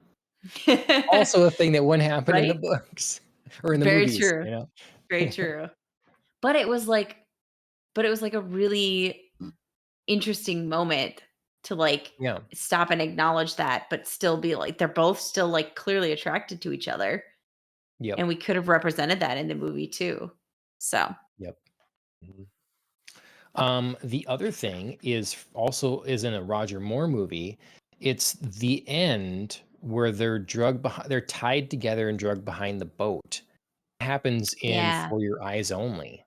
Also a thing that wouldn't happen in the Right? books or in the Very movies, true. Very true. But it was like a really interesting moment to, like, Yeah. stop and acknowledge that, but still be like they're both still, like, clearly attracted to each other, Yep. and we could have represented that in the movie too. So, Yep. Mhm. The other thing is in a Roger Moore movie. It's the end where they're tied together and drugged behind the boat. Happens in yeah. For Your Eyes Only.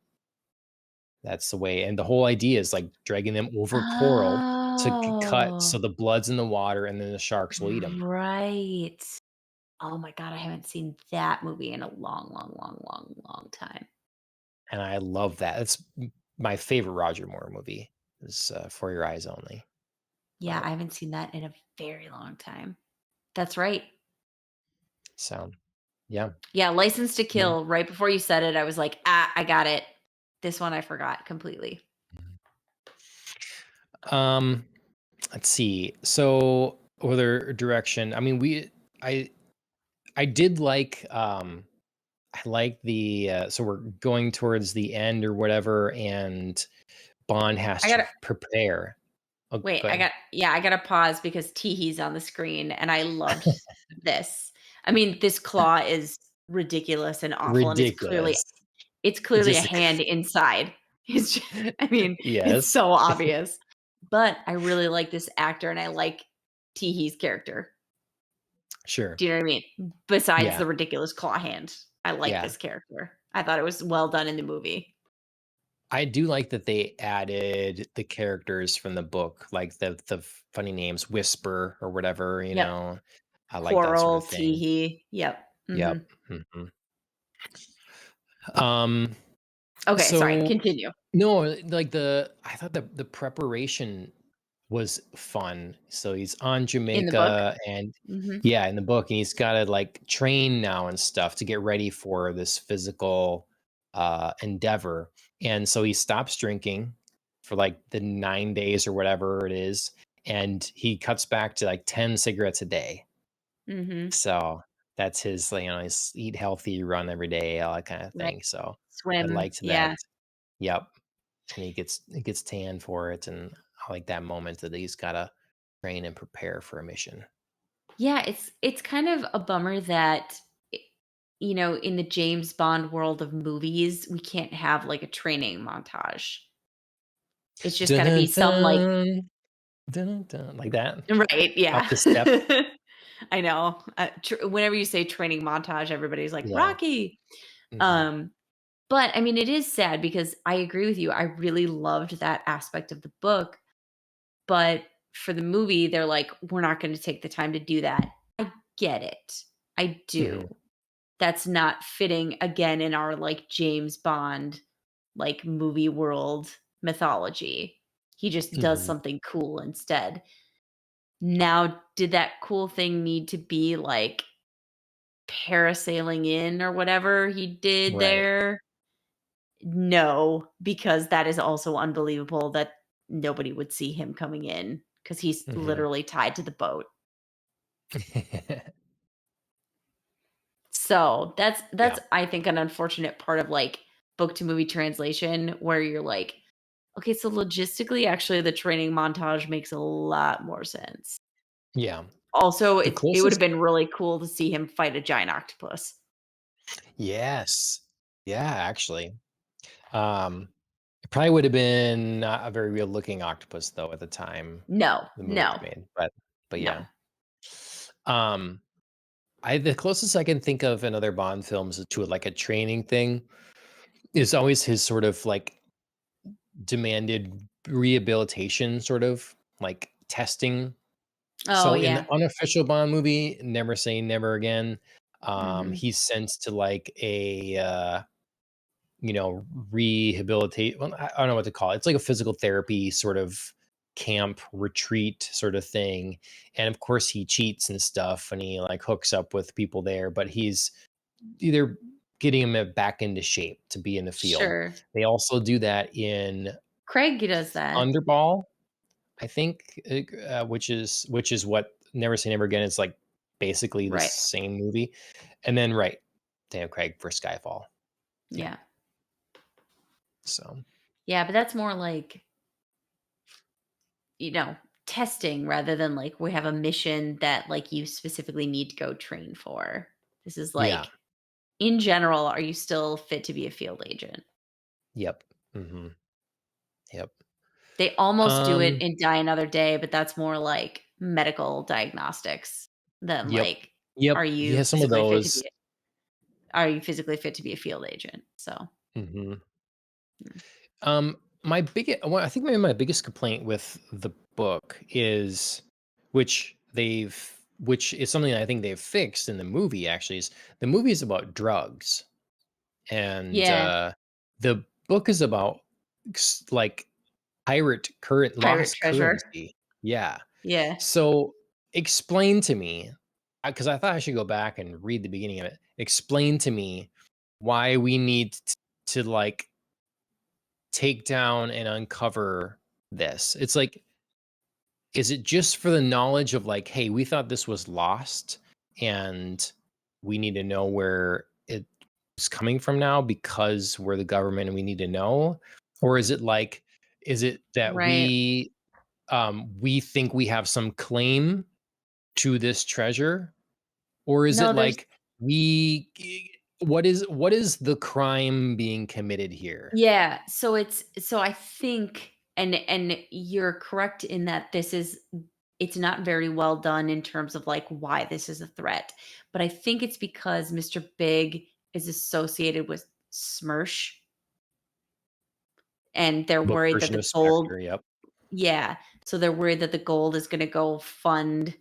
That's the way, and the whole idea is, like, dragging them over coral to c cut Oh, so the blood's in the water, and then the sharks will eat them. right. Oh my god, I haven't seen that movie in a long, long, long, long, long time. And I love that. It's my favorite Roger Moore movie is, For Your Eyes Only. Yeah, But I haven't seen that in a very long time. That's right. so, yeah. Yeah, License to Mhm. Kill, right before you said it, I was like, "Ah, I got it." This one I forgot completely. Um, let's see. So, other direction, I mean, I I did like, I like so we're going towards the end or whatever, and Bond has I to gotta prepare. Oh, wait, go ahead. I gotta pause because Teehee's on the screen, and I loved this. I mean, this claw is ridiculous and awful, and Ridiculous. it's clearly a Just hand inside. It's just I mean, it's yes. so obvious. But I really like this actor, and I like Teehee's character. Sure. Do you know what I mean? Besides Yeah. the ridiculous claw hand, I like Yeah. this character. I thought it was well done in the movie. I do like that they added the characters from the book, like the funny names, Whisper or whatever, Yep. I like that sort Coral, of thing. Teehee. Yep. Yep. Mhm. Mhm. Um, Okay, sorry, so continue. no, like I thought the preparation was fun. So he's on In the book? Jamaica and Mhm. yeah, in the book, and he's gotta like train now and stuff to get ready for this physical endeavor. And so he stops drinking for like the 9 days or whatever it is, and he cuts back to like 10 cigarettes a day. Mhm. So that's his eat healthy, run every day, all that kind of Right. thing. So I Swim. liked that. Yeah. Yep. And he gets tan for it and like that moment that he's gotta train and prepare for a mission. Yeah, it's kind of a bummer that I in the James Bond world of movies, we can't have, like, a training montage. It's just Dun gotta dun be some, like dun, dun dun dun, like that? right, Up yeah. the step? I know. Whenever you say training montage, everybody's like, Yeah. "Rocky." Mhm. Um, but, I mean, it is sad because I agree with you, I really loved that aspect of the book, but for the movie, they're like, "We're not gonna take the time to do that." I get it. I Mhm. do. That's not fitting again in our, like, James Bond, like, movie world mythology. He just does Mhm. something cool instead. Now, did that cool thing need to be, like, parasailing in or whatever he did Right. there? No, because that is also unbelievable that nobody would see him coming in because he's Mhm. literally tied to the boat. So, that's Yeah. I think an unfortunate part of, like, book to movie translation where you're like, "Okay, so logistically, actually, the training montage makes a lot more sense." Yeah. Also, The it would have closest been really cool to see him fight a giant octopus. Yes. Yeah, actually. Um, it probably would have been not a very real looking octopus though at the time No, the movie was no, made, but no. yeah. Um, I the closest I can think of in other Bond films to like a training thing is always his sort of like demanded rehabilitation sort of like testing. Oh, So in the yeah. unofficial Bond movie, Never Say Never Again, Mhm. he's sent to like a rehabilitate well, I don't know what to call it. It's like a physical therapy sort of camp retreat sort of thing. And of course he cheats and stuff and he like hooks up with people there, but he's either getting him back into shape to be in the field. Sure. They also do that in Craig does that. Thunderball, I think, which is what Never Say Never Again is like basically the Right. same movie. And then right, Daniel Craig for Skyfall. Yeah. Yeah. So Yeah, but that's more like, you know, testing rather than like we have a mission that like you specifically need to go train for. This is yeah. like, in general, are you still fit to be a field agent? Yep. Mhm. Yep. They almost do it Um, in Die Another Day, but that's more like medical diagnostics than yep. like, Yep. are He you has some of physically fit to those. be are you physically fit to be a field agent? So, Mhm. mm. My biggest, well, I think maybe my biggest complaint with the book is which is something I think they've fixed in the movie actually, is the movie is about drugs, and, Yeah, the book is about like pirate current pirate lost treasure. currency. Yeah. Yeah. So, explain to me, because I thought I should go back and read the beginning of it. Explain to me why we need to like take down and uncover this. It's like, is it just for the knowledge of like, hey, we thought this was lost and we need to know where it's coming from now because we're the government and we need to know? Or is it like, is it that Right. we think we have some claim to this treasure? Or is it No, there's like we what is the crime being committed here? yeah, so I think and you're correct in that it's not very well done in terms of like why this is a threat. But I think it's because Mr. Big is associated with Smersh and they're Book worried that version the of gold Spectre, yep. yeah, so they're worried that the gold is going to go fund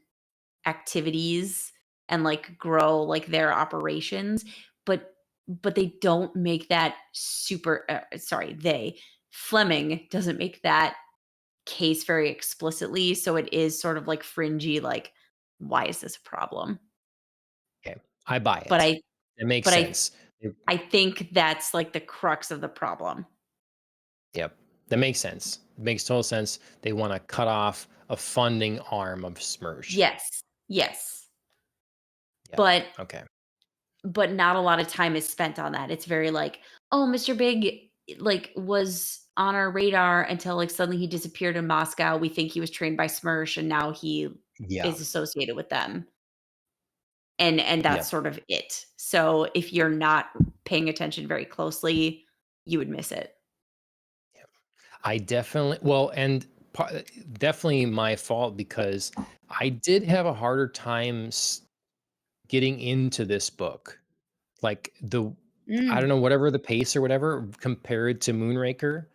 activities and, like, grow, like, their operations, but they don't make that super sorry, Fleming doesn't make that case very explicitly, so it is sort of, like, fringy, like, "Why is this a problem?" Okay, I buy But it. I It makes but I sense. It I think that's, like, the crux of the problem. Yep, that makes sense. It makes total sense. They wanna cut off a funding arm of Smersh. Yes. Yes. Yep, But okay. not a lot of time is spent on that. It's very like, "Oh, Mr. Big, like, was on our radar until, like, suddenly he disappeared in Moscow. We think he was trained by Smersh, and now he Yeah. is associated with them, and that's Yep. sort of it. So, if you're not paying attention very closely, you would miss it. I definitely well, and definitely my fault because I did have a harder time getting into this book. Like I don't Mm, know, whatever the pace or whatever compared to Moonraker.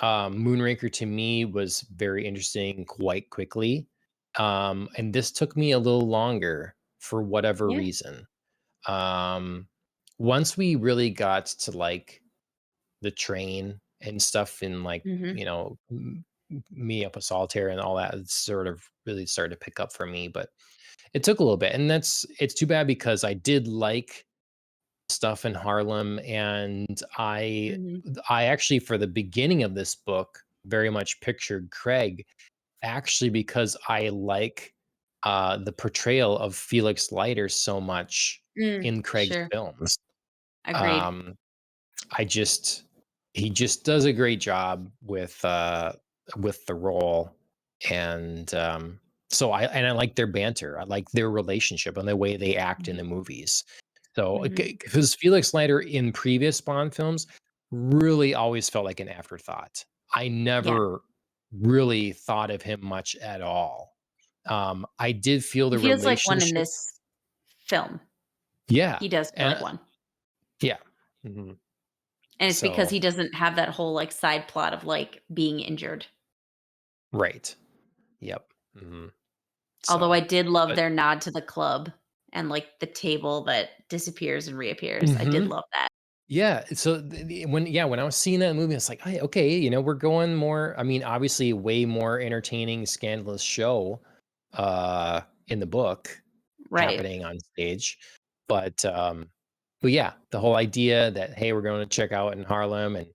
Moonraker to me was very interesting quite quickly. And this took me a little longer for whatever yeah, reason. Um, Once we really got to like the train and stuff in like, mhm, me up a solitaire and all that, it sort of really started to pick up for me. But it took a little bit. And it's too bad because I did like stuff in Harlem, and mhm, I actually for the beginning of this book very much pictured Craig actually because I like the portrayal of Felix Leiter so much in Craig's sure, films. agreed. Um, I just he just does a great job with the role, and so I like their banter. I like their relationship and the way they act in Mhm, the movies. So, mhm, because Felix Leiter in previous Bond films really always felt like an afterthought. I yeah. never really thought of him much at all. I did feel He the feels like one in relationship. this film. Yeah, He does feel and like one, yeah, mhm. and it's because So he doesn't have that whole, like, side plot of, like, being injured. right, yep, Although so, I did love but their nod to the club and, like, the table that disappears and reappears. I did mhm. love that. Yeah, so when I was seeing that movie, it's like, "Hey, okay, we're going more." I mean, obviously, way more entertaining, scandalous show, in the book Right. happening on stage, but yeah, the whole idea that hey, we're going to check out in Harlem and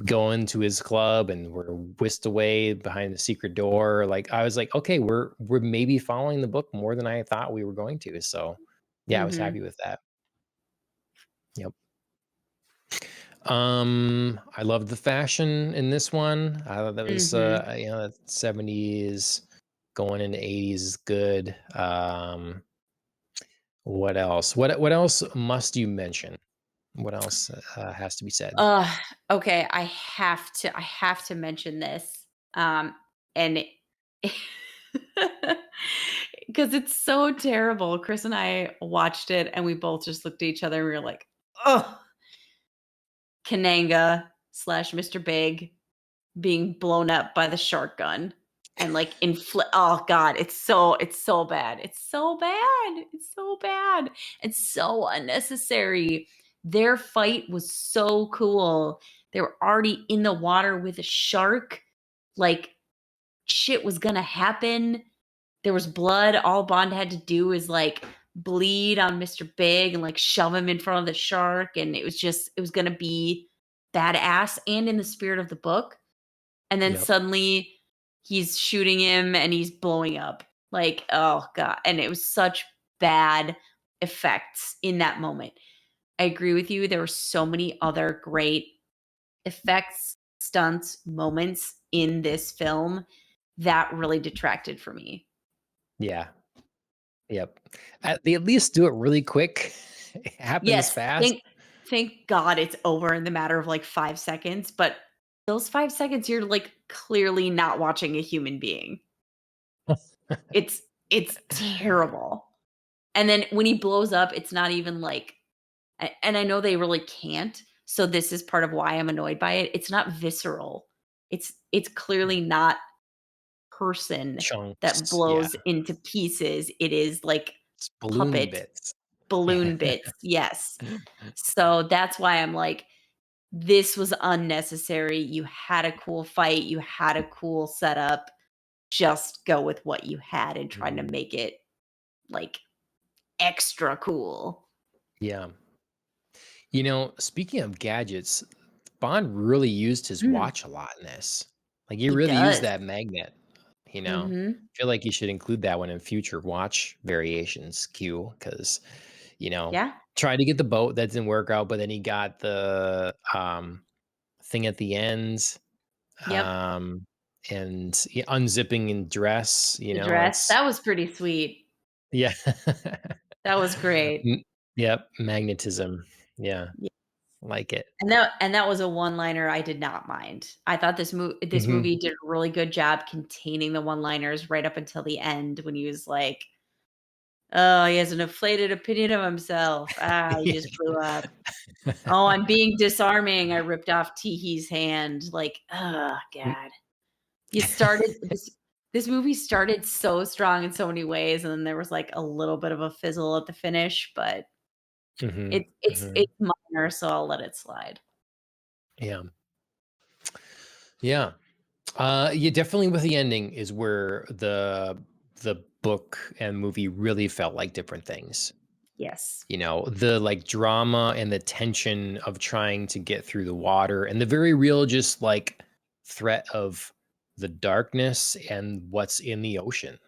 go into his club, and we're whisked away behind the secret door. Like, I was like, okay, we're maybe following the book more than I thought we were going to. So, yeah, I was Mhm. happy with that. Yep. I loved the fashion in this one. I thought that was, Mhm. that 70s going into 80s is good. What else? What else must you mention? What else has to be said? Ugh, okay, I have to mention this, and because it's so terrible. Chris and I watched it, and we both just looked at each other, and we were like, "Ugh." Kananga slash Mr. Big being blown up by the shark gun and, like, oh god, it's so bad. It's so bad. It's so bad. It's so unnecessary. Their fight was so cool. They were already in the water with a shark, like, shit was gonna happen. There was blood. All Bond had to do is, like, bleed on Mr. Big and, like, shove him in front of the shark, and it was gonna be badass and in the spirit of the book, and then Yep. suddenly he's shooting him and he's blowing up. Like, oh god, and it was such bad effects in that moment. I agree with you, there were so many other great effects, stunts, moments in this film that really detracted for me. Yeah. Yep. They at least do it really quick. It happens Yes, fast. thank God it's over in the matter of, like, 5 seconds, but those 5 seconds, you're, like, clearly not watching a human being. It's it's terrible. And then when he blows up, it's not even like and I know they really can't, so this is part of why I'm annoyed by it. It's not visceral. It's Yeah. clearly not person that Chunks. Yeah. blows into pieces. It is like It's balloon puppet bits. balloon bits. Yes. So that's why I'm like, this was unnecessary. You had a cool fight, you had a cool setup. Just go with what you had and try to Mhm. make it like extra cool. Yeah. Speaking of gadgets, Bond really used his Mm, watch a lot in this. Like, he he really used does. that magnet, you know? Mhm. Feel like you should include that one in future watch variations, Q, because Yeah. tried to get the boat, that didn't work out, but then he got the, thing at the end, Yep. um, and yeah, unzipping in dress, The dress. it's That was pretty sweet. yeah. That was great. M Yep, magnetism. Yeah, Yeah. like it. And that was a one-liner I did not mind. I thought this Mhm. movie did a really good job containing the one-liners right up until the end when he was like, "Oh, he has an inflated opinion of himself. Ah, he just blew up. Oh, I'm being disarming. I ripped off Teehee's hand." Like, oh god. You started this movie started so strong in so many ways, and then there was, like, a little bit of a fizzle at the finish, but Mhm, it's mhm. minor, so I'll let it slide. Yeah, yeah. Yeah, definitely with the ending is where the book and movie really felt like different things. Yes. The, like, drama and the tension of trying to get through the water and the very real just, like, threat of the darkness and what's in the ocean.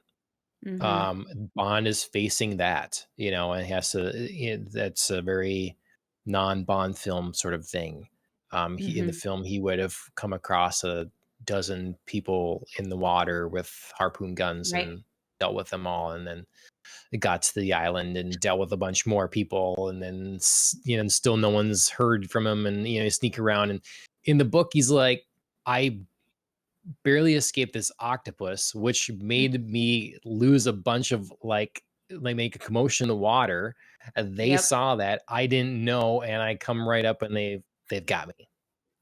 Mhm. Bond is facing that, and he has to that's a very non-Bond film sort of thing. He in the Mhm. film, he would have come across a dozen people in the water with harpoon guns Right. and dealt with them all, and then it got to the island and dealt with a bunch more people, and then and still no one's heard from him, and sneak around. And in the book, he's like, I barely escaped this octopus, which Mm. made me lose a bunch of like make a commotion in the water. And they Yep. saw that I didn't know, and I come right up and they've got me.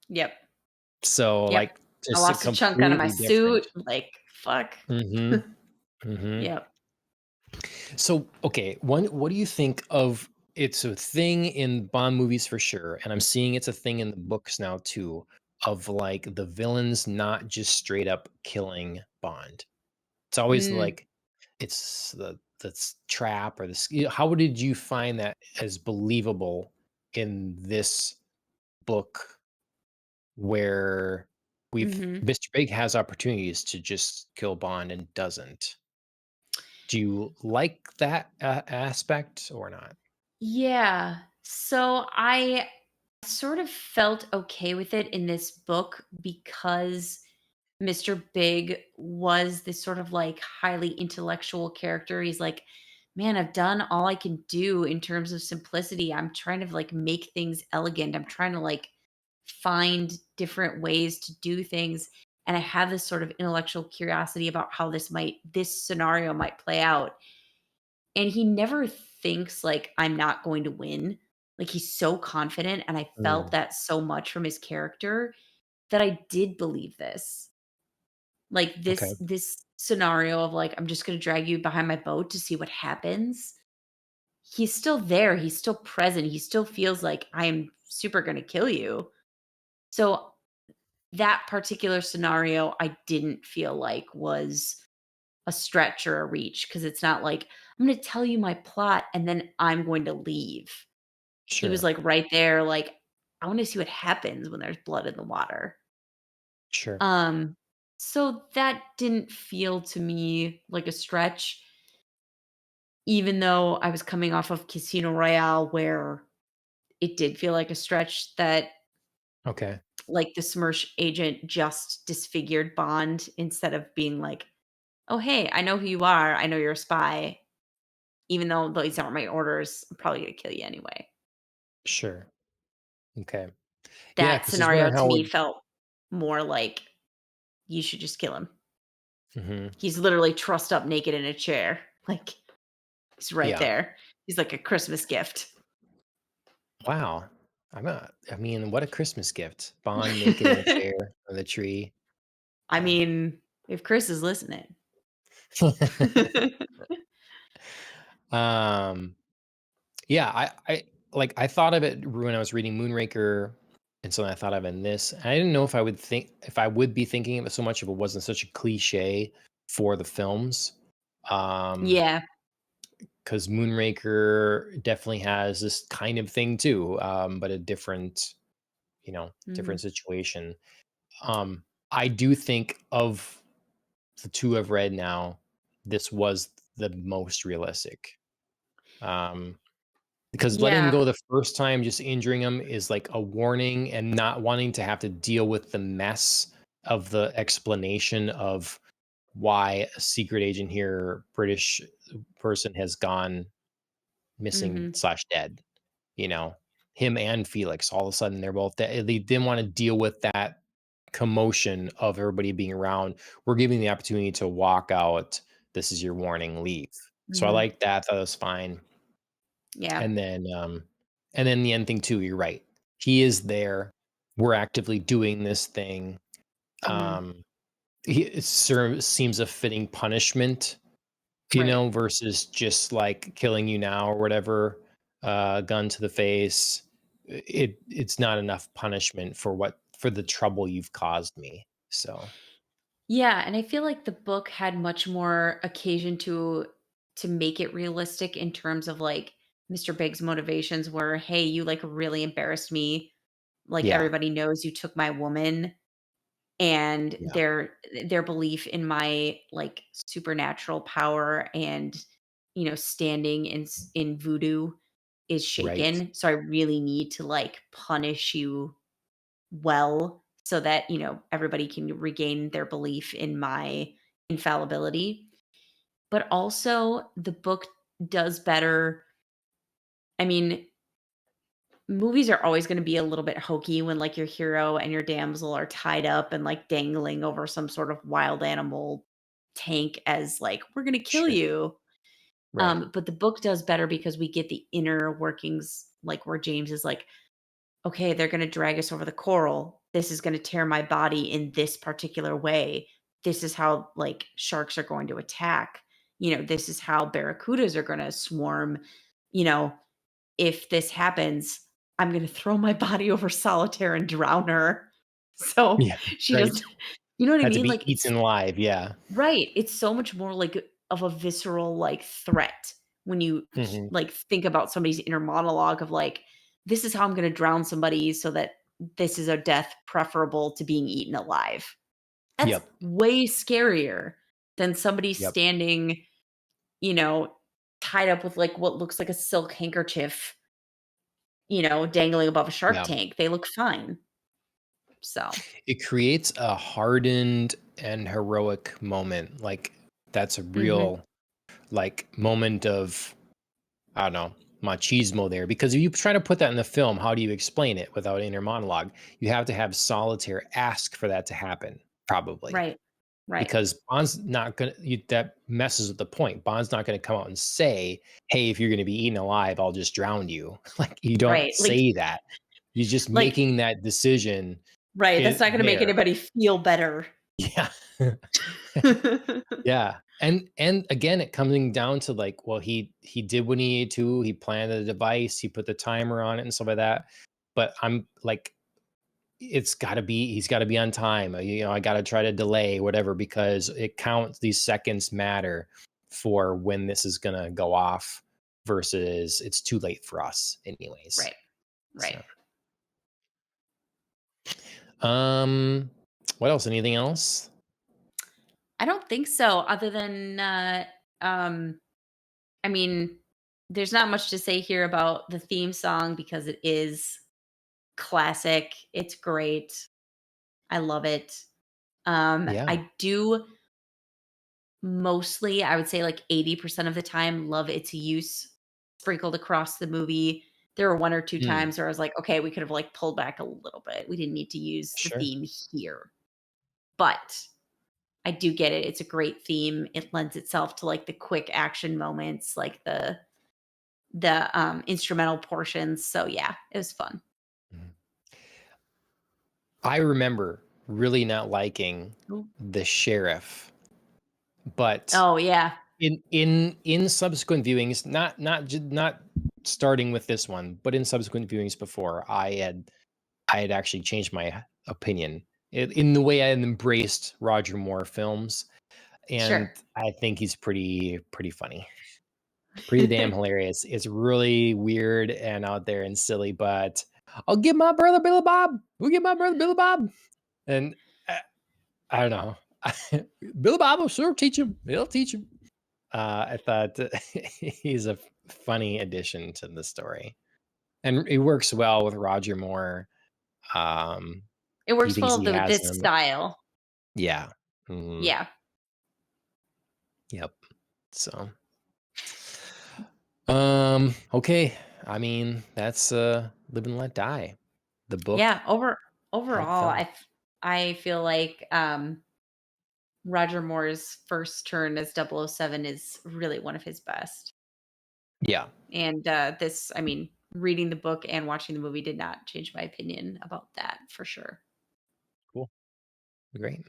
Yep. So Yep. like I just a lost a chunk out of my completely suit, different. like, fuck. Hmm. Hmm. Yep. So okay, one what do you think of it's a thing in Bond movies for sure, and I'm seeing it's a thing in the books now too, of like the villains not just straight up killing Bond. It's always Mm, like it's the trap or how did you find that as believable in this book where mhm. Mr. Big has opportunities to just kill Bond and doesn't? Do you like that aspect or not? Yeah. So I sort of felt okay with it in this book because Mr. Big was this sort of like highly intellectual character. He's like, man, I've done all I can do in terms of simplicity. I'm trying to like make things elegant. I'm trying to like find different ways to do things. And I have this sort of intellectual curiosity about how this scenario might play out. And he never thinks like I'm not going to win. Like he's so confident. And I felt Mm, that so much from his character that I did believe this. Like, okay, this scenario of, like, "I'm just gonna drag you behind my boat to see what happens." He's still there, he's still present, he still feels like, "I am super gonna kill you." So, that particular scenario, I didn't feel like was a stretch or a reach because it's not like, "I'm gonna tell you my plot, and then I'm going to leave." He was, sure, like, right there, like, "I wanna see what happens when there's blood in the water." sure. Um, so that didn't feel to me like a stretch, even though I was coming off of Casino Royale where it did feel like a stretch that Okay, like the Smersh agent just disfigured Bond instead of being like, "Oh, hey, I know who you are. I know you're a spy. Even though these aren't my orders, I'm probably gonna kill you anyway." sure. Okay. Yeah, That because I was scenario wondering to how me would. felt more like you should just kill him. Mhm. He's literally trussed up naked in a chair. Like he's right Yeah. there. He's like a Christmas gift. Wow. I mean, what a Christmas gift. Bond naked in a chair on the tree. I Yeah. mean, if Chris is listening. Um, yeah, I thought of it when I was reading Moonraker, and so I thought of it in this. I didn't know if I would be thinking of it so much if it wasn't such a cliche for the films. Um, Yeah. because Moonraker definitely has this kind of thing too, but a different, different Mhm. situation. I do think of the 2 I've read now, this was the most realistic. Um, Because letting him Yeah. go the first time, just injuring him is like a warning, and not wanting to have to deal with the mess of the explanation of why a secret agent here, British person, has gone missing Mhm. slash dead, you know? Him and Felix, all of a sudden, they're both dead. They didn't wanna deal with that commotion of everybody being around. We're giving the opportunity to walk out, "This is your warning, leave." So I Mhm. like that, thought it was fine. Yeah. And then the end thing too, you're right. He is there. We're actively doing this thing. Mhm. Um, it seems a fitting punishment, Right. versus just like killing you now or whatever, gun to the face. It's not enough punishment for the trouble you've caused me. So Yeah, and I feel like the book had much more occasion to make it realistic in terms of like Mr. Big's motivations were, "Hey, you like really embarrassed me. Like yeah, everybody knows you took my woman." And yeah, their belief in my like supernatural power and standing in voodoo is right. shaken. So I really need to like punish you well so that everybody can regain their belief in my infallibility. But also the book does better. I mean, movies are always going to be a little bit hokey when like your hero and your damsel are tied up and like dangling over some sort of wild animal tank as like we're going to kill Sure. you. Right. But the book does better because we get the inner workings, like where James is like, okay, they're going to drag us over the coral. This is going to tear my body in this particular way. This is how like sharks are going to attack. This is how barracudas are going to swarm. You know, if this happens, I'm going to throw my body over solitaire and drown her. So Yeah. she Right. doesn't, you know what I Had to mean? be Like it's eaten live. Yeah. right. It's so much more like of a visceral like threat when you Hmm. like think about somebody's inner monologue of like, this is how I'm going to drown somebody so that this is a death preferable to being eaten alive. That's Yep. way scarier than somebody Yep. standing, you know, tied up with like what looks like a silk handkerchief, dangling above a shark Yeah. tank. They look fine. So, It creates a hardened and heroic moment. Like that's a mhm, real like moment of, I don't know, machismo there. Because if you try to put that in the film, how do you explain it without inner monologue? You have to have Solitaire ask for that to happen, probably. right. Right. Because Bond's not gonna that messes with the point. Bond's not gonna come out and say, "Hey, if you're gonna be eaten alive, I'll just drown you." Like, you don't Right. say that. You're just Like making that decision right, that's not gonna make there. anybody feel better. Yeah. Yeah, and again, it coming down to, like, well, he did what he needed to, he planted the device, he put the timer on it and stuff like that, but I'm like, he's gotta be on time, I gotta try to delay, whatever, because it counts, these seconds matter for when this is gonna go off versus it's too late for us anyways. Right, right. So, um, what else? Anything else? I don't think so other than, um, I mean, there's not much to say here about the theme song because it is classic, it's great, I love it. Yeah. I do mostly, I would say like 80% of the time, love its use sprinkled across the movie. There were 1 or 2 Mm, times where I was like, "Okay, we could have, like, pulled back a little bit. We didn't need to use the sure. theme here." But I do get it. It's a great theme. It lends itself to, like, the quick action moments, like the instrumental portions. So, yeah, it was fun. Mhm. I remember really not liking Ooh. the sheriff, but Oh, yeah. in subsequent viewings, not starting with this one, but in subsequent viewings before, I had actually changed my opinion in the way I had embraced Roger Moore films, and Sure. I think he's pretty funny, pretty damn hilarious. It's really weird and out there and silly, but I'll give my brother Billy Bob. We'll give my brother Billy Bob, and I don't know. Billy Bob will sure teach him. He'll teach him. I thought he's a funny addition to the story, and it works well with Roger Moore. Um, It he works thinks well he with has this him. style. Yeah. Mhm. Yeah. Yep. So, okay. I mean, that's Live and Let Die. The book Yeah, and overall, film. I feel like, Roger Moore's first turn as 007 is really one of his best. Yeah. And, this I mean, reading the book and watching the movie did not change my opinion about that for sure. Cool. Great.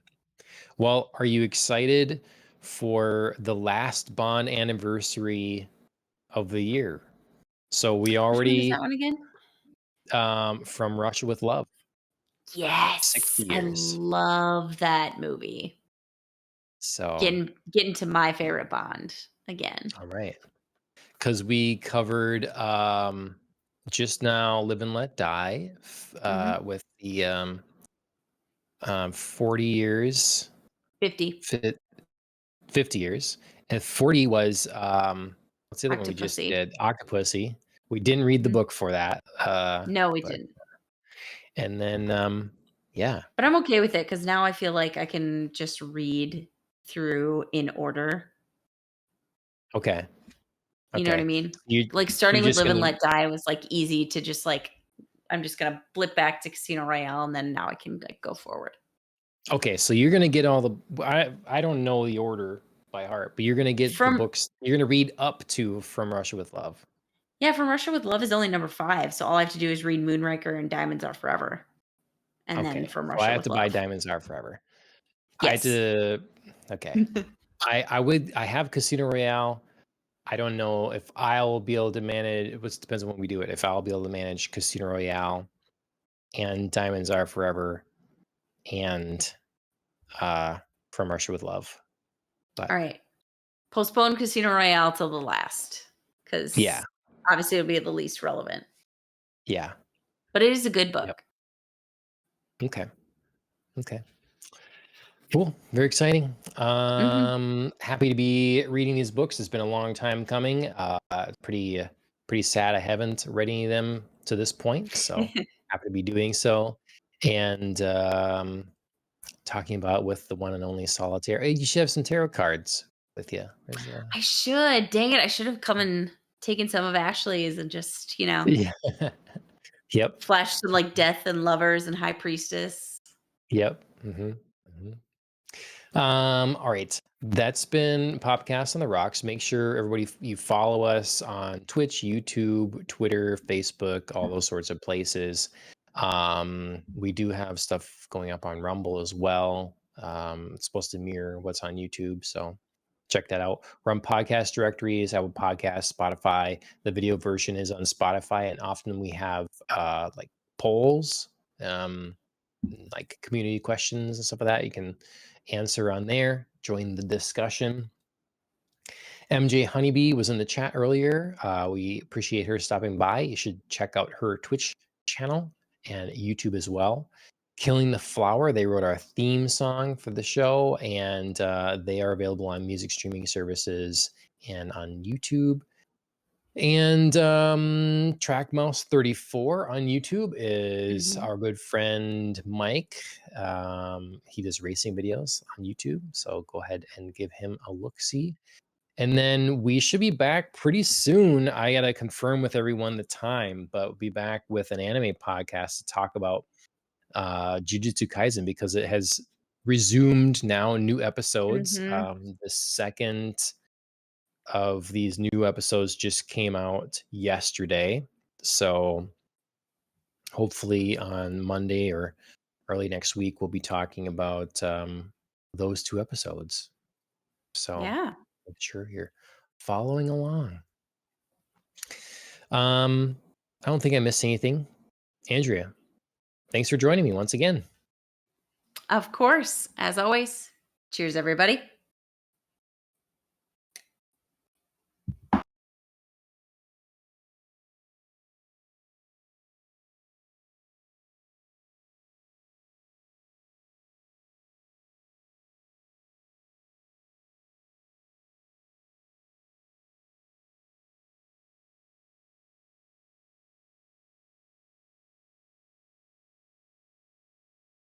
Well, are you excited for the last Bond anniversary of the year? So we Which one is that already one again? from Russia with Love, 60 Yes, I years. love that movie. So, Getting to my favorite Bond again. all right. Because we covered just now Live and Let Die Mhm. with the 40 years, 50, fi- 50 years. And 40 was, what's the other one we just Octopussy. did? Octopussy. We didn't read the Mhm. book for that. No, we But, didn't. and then, yeah. But I'm okay with it because now I feel like I can just read through in order. Okay. You know what I Okay. mean? You, Like, you're starting with just Live and going to, Let Die was, like, easy to just, like, I'm just gonna blip back to Casino Royale, and then now I can, like, go forward. okay. So you're going to get all the, I don't know the order by heart, but you're going to get the From books. You're going to read up to From Russia with Love. Yeah, From Russia with Love is only number 5, so all I have to do is read Moonraker and Diamonds Are Forever, and then Okay. From So I Russia have with to buy Love. Diamonds Are Forever. I had Yes. to, okay. I have Casino Royale. I don't know if I'll be able to manage. It depends on when we do it. If I'll be able to manage Casino Royale and Diamonds Are Forever and uh From Russia with Love. But Alright. Postpone Casino Royale till the last, yeah, because obviously it'll be the least relevant, yeah, but it is a good yep. book. Okay, okay, cool. Very exciting. Mhm. Happy to be reading these books. It's been a long time coming. Pretty sad I haven't read any of them to this point. So happy to be doing so. And talking about with the one and only solitaire. Hey, you should have some tarot cards with you. There's a I should. Dang it, I should have come and taken some of Ashley's and just, yeah. Yep. flashed some, like, Death and Lovers and High Priestess. Yep. Hmm. All right. That's been Popcast on the Rocks. Make sure everybody you follow us on Twitch, YouTube, Twitter, Facebook, all those sorts of places. We do have stuff going up on Rumble as well. It's supposed to mirror what's on YouTube, so check that out. We're on podcast directories, Apple Podcasts, Spotify. The video version is on Spotify, and often we have like polls. Like community questions and stuff like that. You can answer on there, join the discussion. MJHoneyBee was in the chat earlier. We appreciate her stopping by. You should check out her Twitch channel and YouTube as well. Killing the Flower, they wrote our theme song for the show, and they are available on music streaming services and on YouTube. And Track Mouse 34 on YouTube is Mhm. our good friend Mike. He does racing videos on YouTube, so go ahead and give him a look see. And then we should be back pretty soon. I gotta confirm with everyone the time, but we'll be back with an anime podcast to talk about Jujutsu Kaisen because it has resumed now new episodes. Mhm. The second of these new episodes just came out yesterday. So hopefully on Monday or early next week, we'll be talking about those two episodes. So Yeah. make sure you're following along. I don't think I missed anything. Andrea, thanks for joining me once again. Of course. As always. Cheers, everybody.